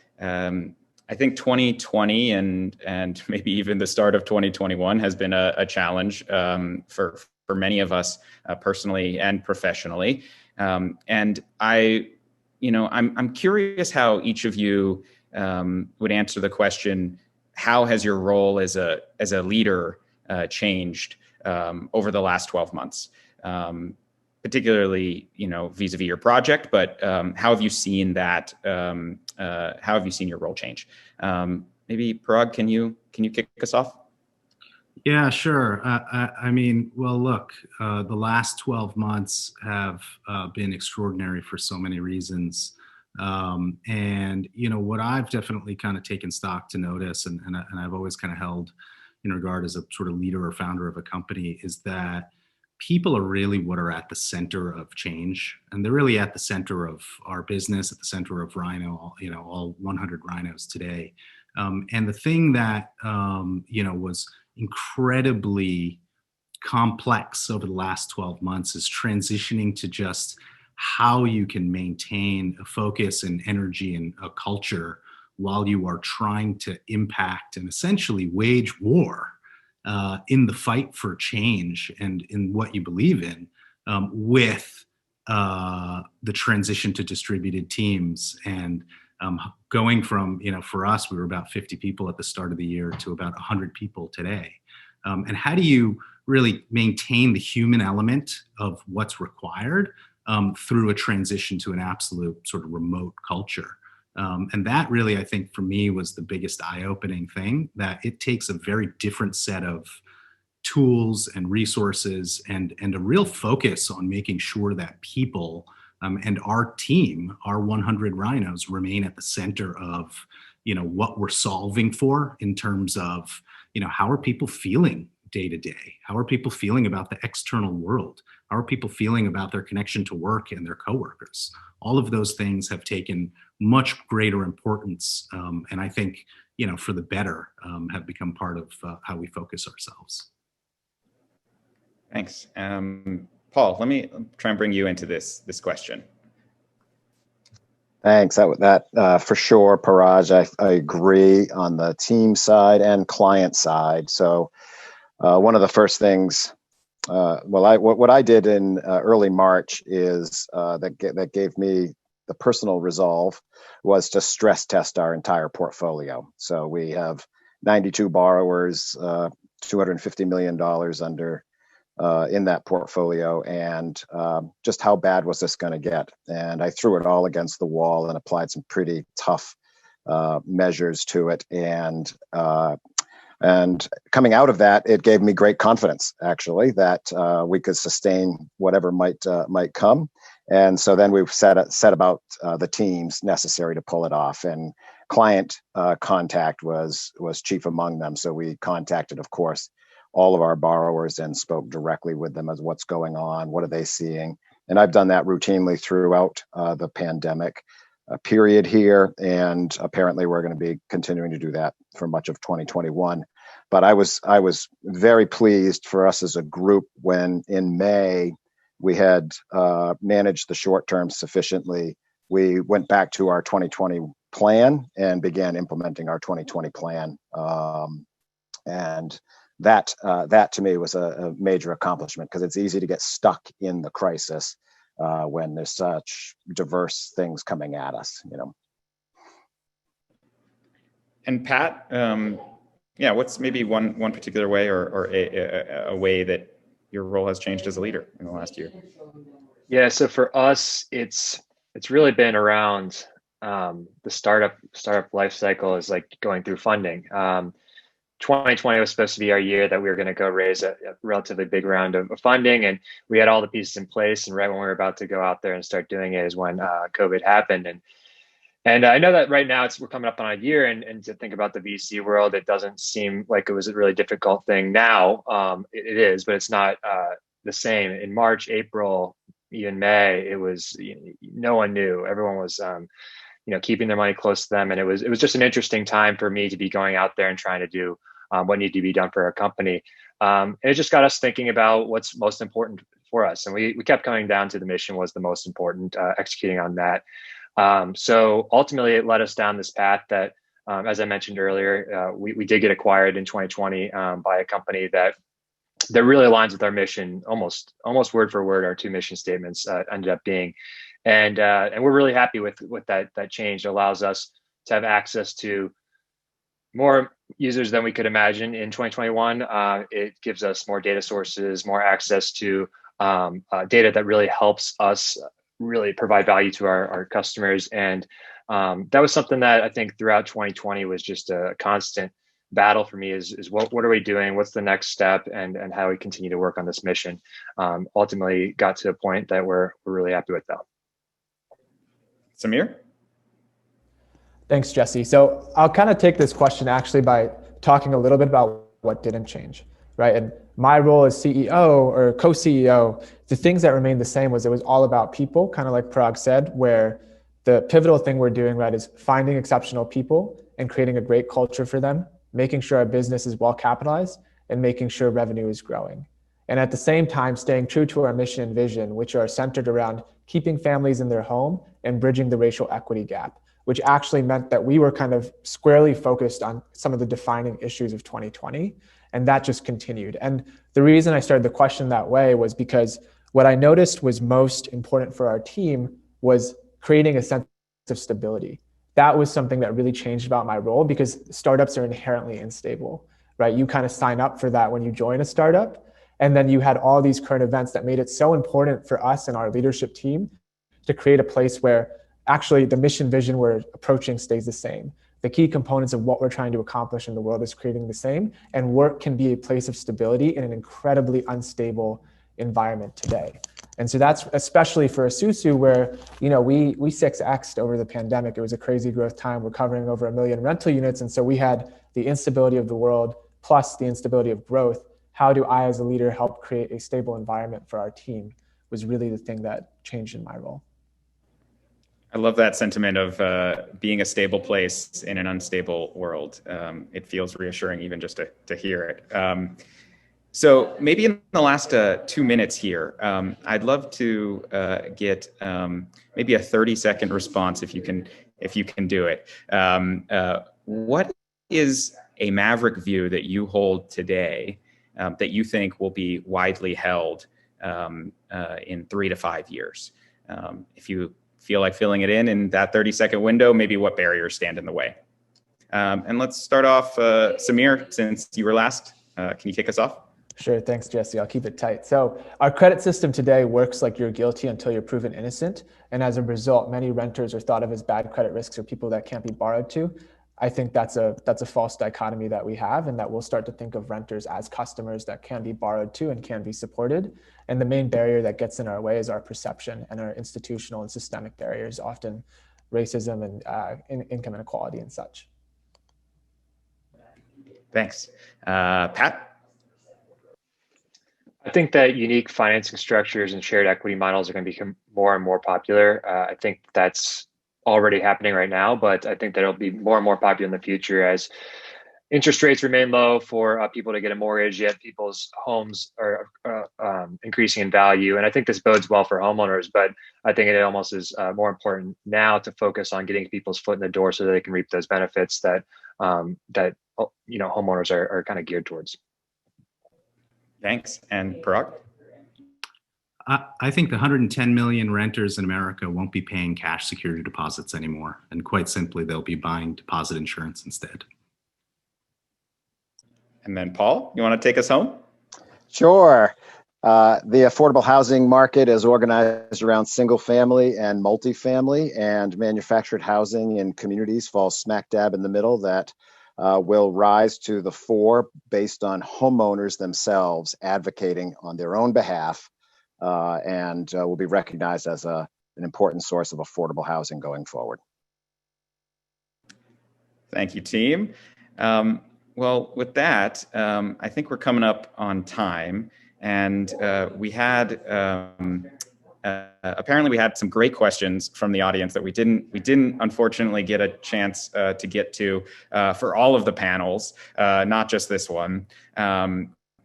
I think 2020 and maybe even the start of 2021 has been a challenge for many of us personally and professionally. And I'm curious how each of you would answer the question: how has your role as a leader changed over the last 12 months? Particularly, vis-a-vis your project, but how have you seen that? How have you seen your role change? Maybe Parag, can you kick us off? Yeah, sure. Look, the last 12 months have been extraordinary for so many reasons. And what I've definitely kind of taken stock to notice, and I've always kind of held in regard as a sort of leader or founder of a company, is that people are really what are at the center of change. And they're really at the center of our business, at the center of Rhino, all 100 Rhinos today. And the thing that, was incredibly complex over the last 12 months is transitioning to just how you can maintain a focus and energy and a culture while you are trying to impact and essentially wage war in the fight for change and in what you believe in, with the transition to distributed teams and going from, for us, we were about 50 people at the start of the year to about 100 people today. And how do you really maintain the human element of what's required through a transition to an absolute sort of remote culture? And that really, I think, for me was the biggest eye-opening thing, that it takes a very different set of tools and resources and a real focus on making sure that people and our team, our 100 rhinos, remain at the center of, what we're solving for in terms of, how are people feeling day to day? How are people feeling about the external world? How are people feeling about their connection to work and their coworkers? All of those things have taken much greater importance, and I think, for the better, have become part of how we focus ourselves. Thanks. Paul, let me try and bring you into this question. Thanks. That for sure, Paraj, I agree on the team side and client side. So one of the first things, what I did in early March is that gave me the personal resolve was to stress test our entire portfolio. So we have 92 borrowers, $250 million under in that portfolio, and just how bad was this going to get? And I threw it all against the wall and applied some pretty tough measures to it. And coming out of that, it gave me great confidence, actually, that we could sustain whatever might come. And so then we've set about the teams necessary to pull it off. And client contact was chief among them. So we contacted, of course, all of our borrowers and spoke directly with them as what's going on, what are they seeing. And I've done that routinely throughout the pandemic period here. And apparently we're going to be continuing to do that for much of 2021. But I was very pleased for us as a group when in May we had managed the short term sufficiently. We went back to our 2020 plan and began implementing our 2020 plan. And that to me was a major accomplishment, because it's easy to get stuck in the crisis when there's such diverse things coming at us, And Pat, what's maybe one particular way or a way that your role has changed as a leader in the last year? Yeah, so for us, it's really been around the startup life cycle is like going through funding. 2020 was supposed to be our year that we were going to go raise a relatively big round of funding, and we had all the pieces in place. And right when we were about to go out there and start doing it is when COVID happened. And I know that right now we're coming up on a year, and to think about the VC world, it doesn't seem like it was a really difficult thing now. It is, but it's not the same. In March, April, even May, it was no one knew. Everyone was keeping their money close to them, and it was just an interesting time for me to be going out there and trying to do what needed to be done for our company. And it just got us thinking about what's most important for us. And we kept coming down to the mission was the most important, executing on that. So ultimately it led us down this path that, as I mentioned earlier, we did get acquired in 2020 by a company that really aligns with our mission, almost word for word. Our two mission statements ended up being, and we're really happy with that change. It allows us to have access to more users than we could imagine in 2021. It gives us more data sources, more access to data that really helps us really provide value to our customers. And that was something that I think throughout 2020 was just a constant battle for me is what are we doing? What's the next step? And how we continue to work on this mission. Ultimately got to a point that we're really happy with that. Samir? Thanks, Jesse. So I'll kind of take this question actually by talking a little bit about what didn't change, right? And my role as CEO or co-CEO, the things that remained the same was it was all about people, kind of like Parag said, where the pivotal thing we're doing, right, is finding exceptional people and creating a great culture for them, making sure our business is well capitalized, and making sure revenue is growing. And at the same time, staying true to our mission and vision, which are centered around keeping families in their home and bridging the racial equity gap, which actually meant that we were kind of squarely focused on some of the defining issues of 2020. And that just continued. And the reason I started the question that way was because what I noticed was most important for our team was creating a sense of stability. That was something that really changed about my role, because startups are inherently unstable, right? You kind of sign up for that when you join a startup. And then you had all these current events that made it so important for us and our leadership team to create a place where actually the mission vision we're approaching stays the same. The key components of what we're trying to accomplish in the world is creating the same, and work can be a place of stability in an incredibly unstable environment today. And so that's especially for Isuzu, where we 6x'd over the pandemic. It was a crazy growth time. We're covering over 1 million rental units. And so we had the instability of the world plus the instability of growth. How do I as a leader help create a stable environment for our team was really the thing that changed in my role. I love that sentiment of being a stable place in an unstable world. It feels reassuring even just to hear it. So maybe in the last 2 minutes here, I'd love to get maybe a 30-second response if you can do it. What is a maverick view that you hold today that you think will be widely held in 3 to 5 years? If you feel like filling it in that 30-second window, maybe what barriers stand in the way? And let's start off, Samir, since you were last. Can you kick us off? Sure, thanks, Jesse. I'll keep it tight. So our credit system today works like you're guilty until you're proven innocent. And as a result, many renters are thought of as bad credit risks or people that can't be borrowed to. I think that's a false dichotomy that we have, and that we'll start to think of renters as customers that can be borrowed to and can be supported. And the main barrier that gets in our way is our perception and our institutional and systemic barriers, often racism and income inequality and such. Thanks. Pat? I think that unique financing structures and shared equity models are going to become more and more popular. I think that's already happening right now, but I think that it'll be more and more popular in the future as interest rates remain low for people to get a mortgage, yet people's homes are increasing in value. And I think this bodes well for homeowners, but I think it almost is more important now to focus on getting people's foot in the door so that they can reap those benefits that homeowners are kind of geared towards. Thanks. And Parag? I think the 110 million renters in America won't be paying cash security deposits anymore. And quite simply, they'll be buying deposit insurance instead. And then Paul, you want to take us home? Sure. The affordable housing market is organized around single family and multifamily, and manufactured housing in communities falls smack dab in the middle. That will rise to the fore based on homeowners themselves advocating on their own behalf, and will be recognized as an important source of affordable housing going forward. Thank you, team. Well, with that, I think we're coming up on time, and we had apparently we had some great questions from the audience that we didn't unfortunately get a chance to get to for all of the panels, not just this one.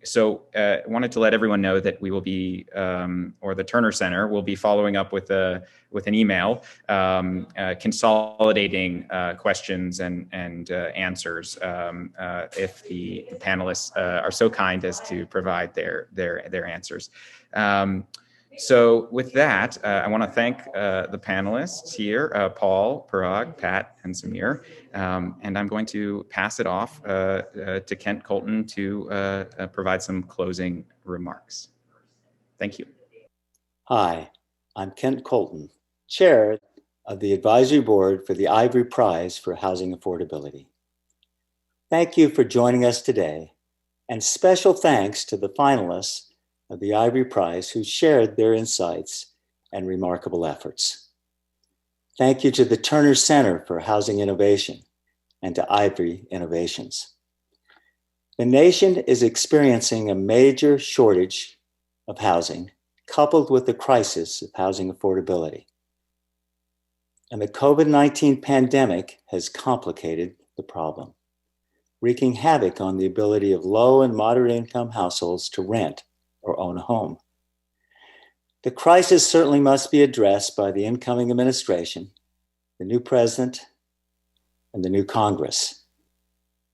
So I wanted to let everyone know that we will be, or the Terner Center will be following up with an email consolidating questions and answers if the panelists are so kind as to provide their answers. So with that, I want to thank the panelists here, Paul, Parag, Pat, and Samir. And I'm going to pass it off to Kent Colton to provide some closing remarks. Thank you. Hi, I'm Kent Colton, Chair of the Advisory Board for the Ivory Prize for Housing Affordability. Thank you for joining us today, and special thanks to the finalists of the Ivory Prize who shared their insights and remarkable efforts. Thank you to the Terner Center for Housing Innovation and to Ivory Innovations. The nation is experiencing a major shortage of housing, coupled with the crisis of housing affordability. And the COVID-19 pandemic has complicated the problem, wreaking havoc on the ability of low and moderate income households to rent or own a home. The crisis certainly must be addressed by the incoming administration, the new president, and the new Congress.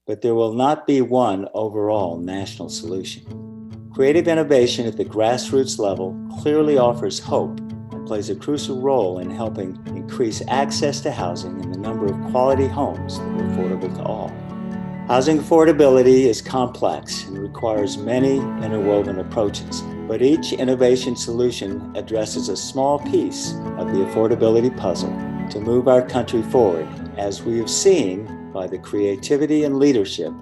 But there will not be one overall national solution. Creative innovation at the grassroots level clearly offers hope and plays a crucial role in helping increase access to housing and the number of quality homes that are affordable to all. Housing affordability is complex and requires many interwoven approaches, but each innovation solution addresses a small piece of the affordability puzzle to move our country forward, as we have seen by the creativity and leadership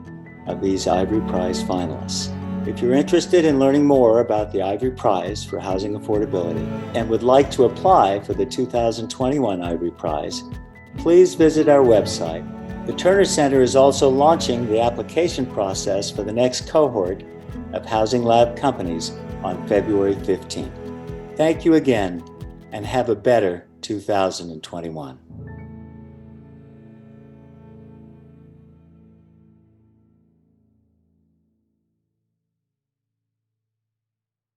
of these Ivory Prize finalists. If you're interested in learning more about the Ivory Prize for Housing Affordability and would like to apply for the 2021 Ivory Prize, please visit our website. The Terner Center is also launching the application process for the next cohort of Housing Lab companies on February 15th. Thank you again, and have a better 2021.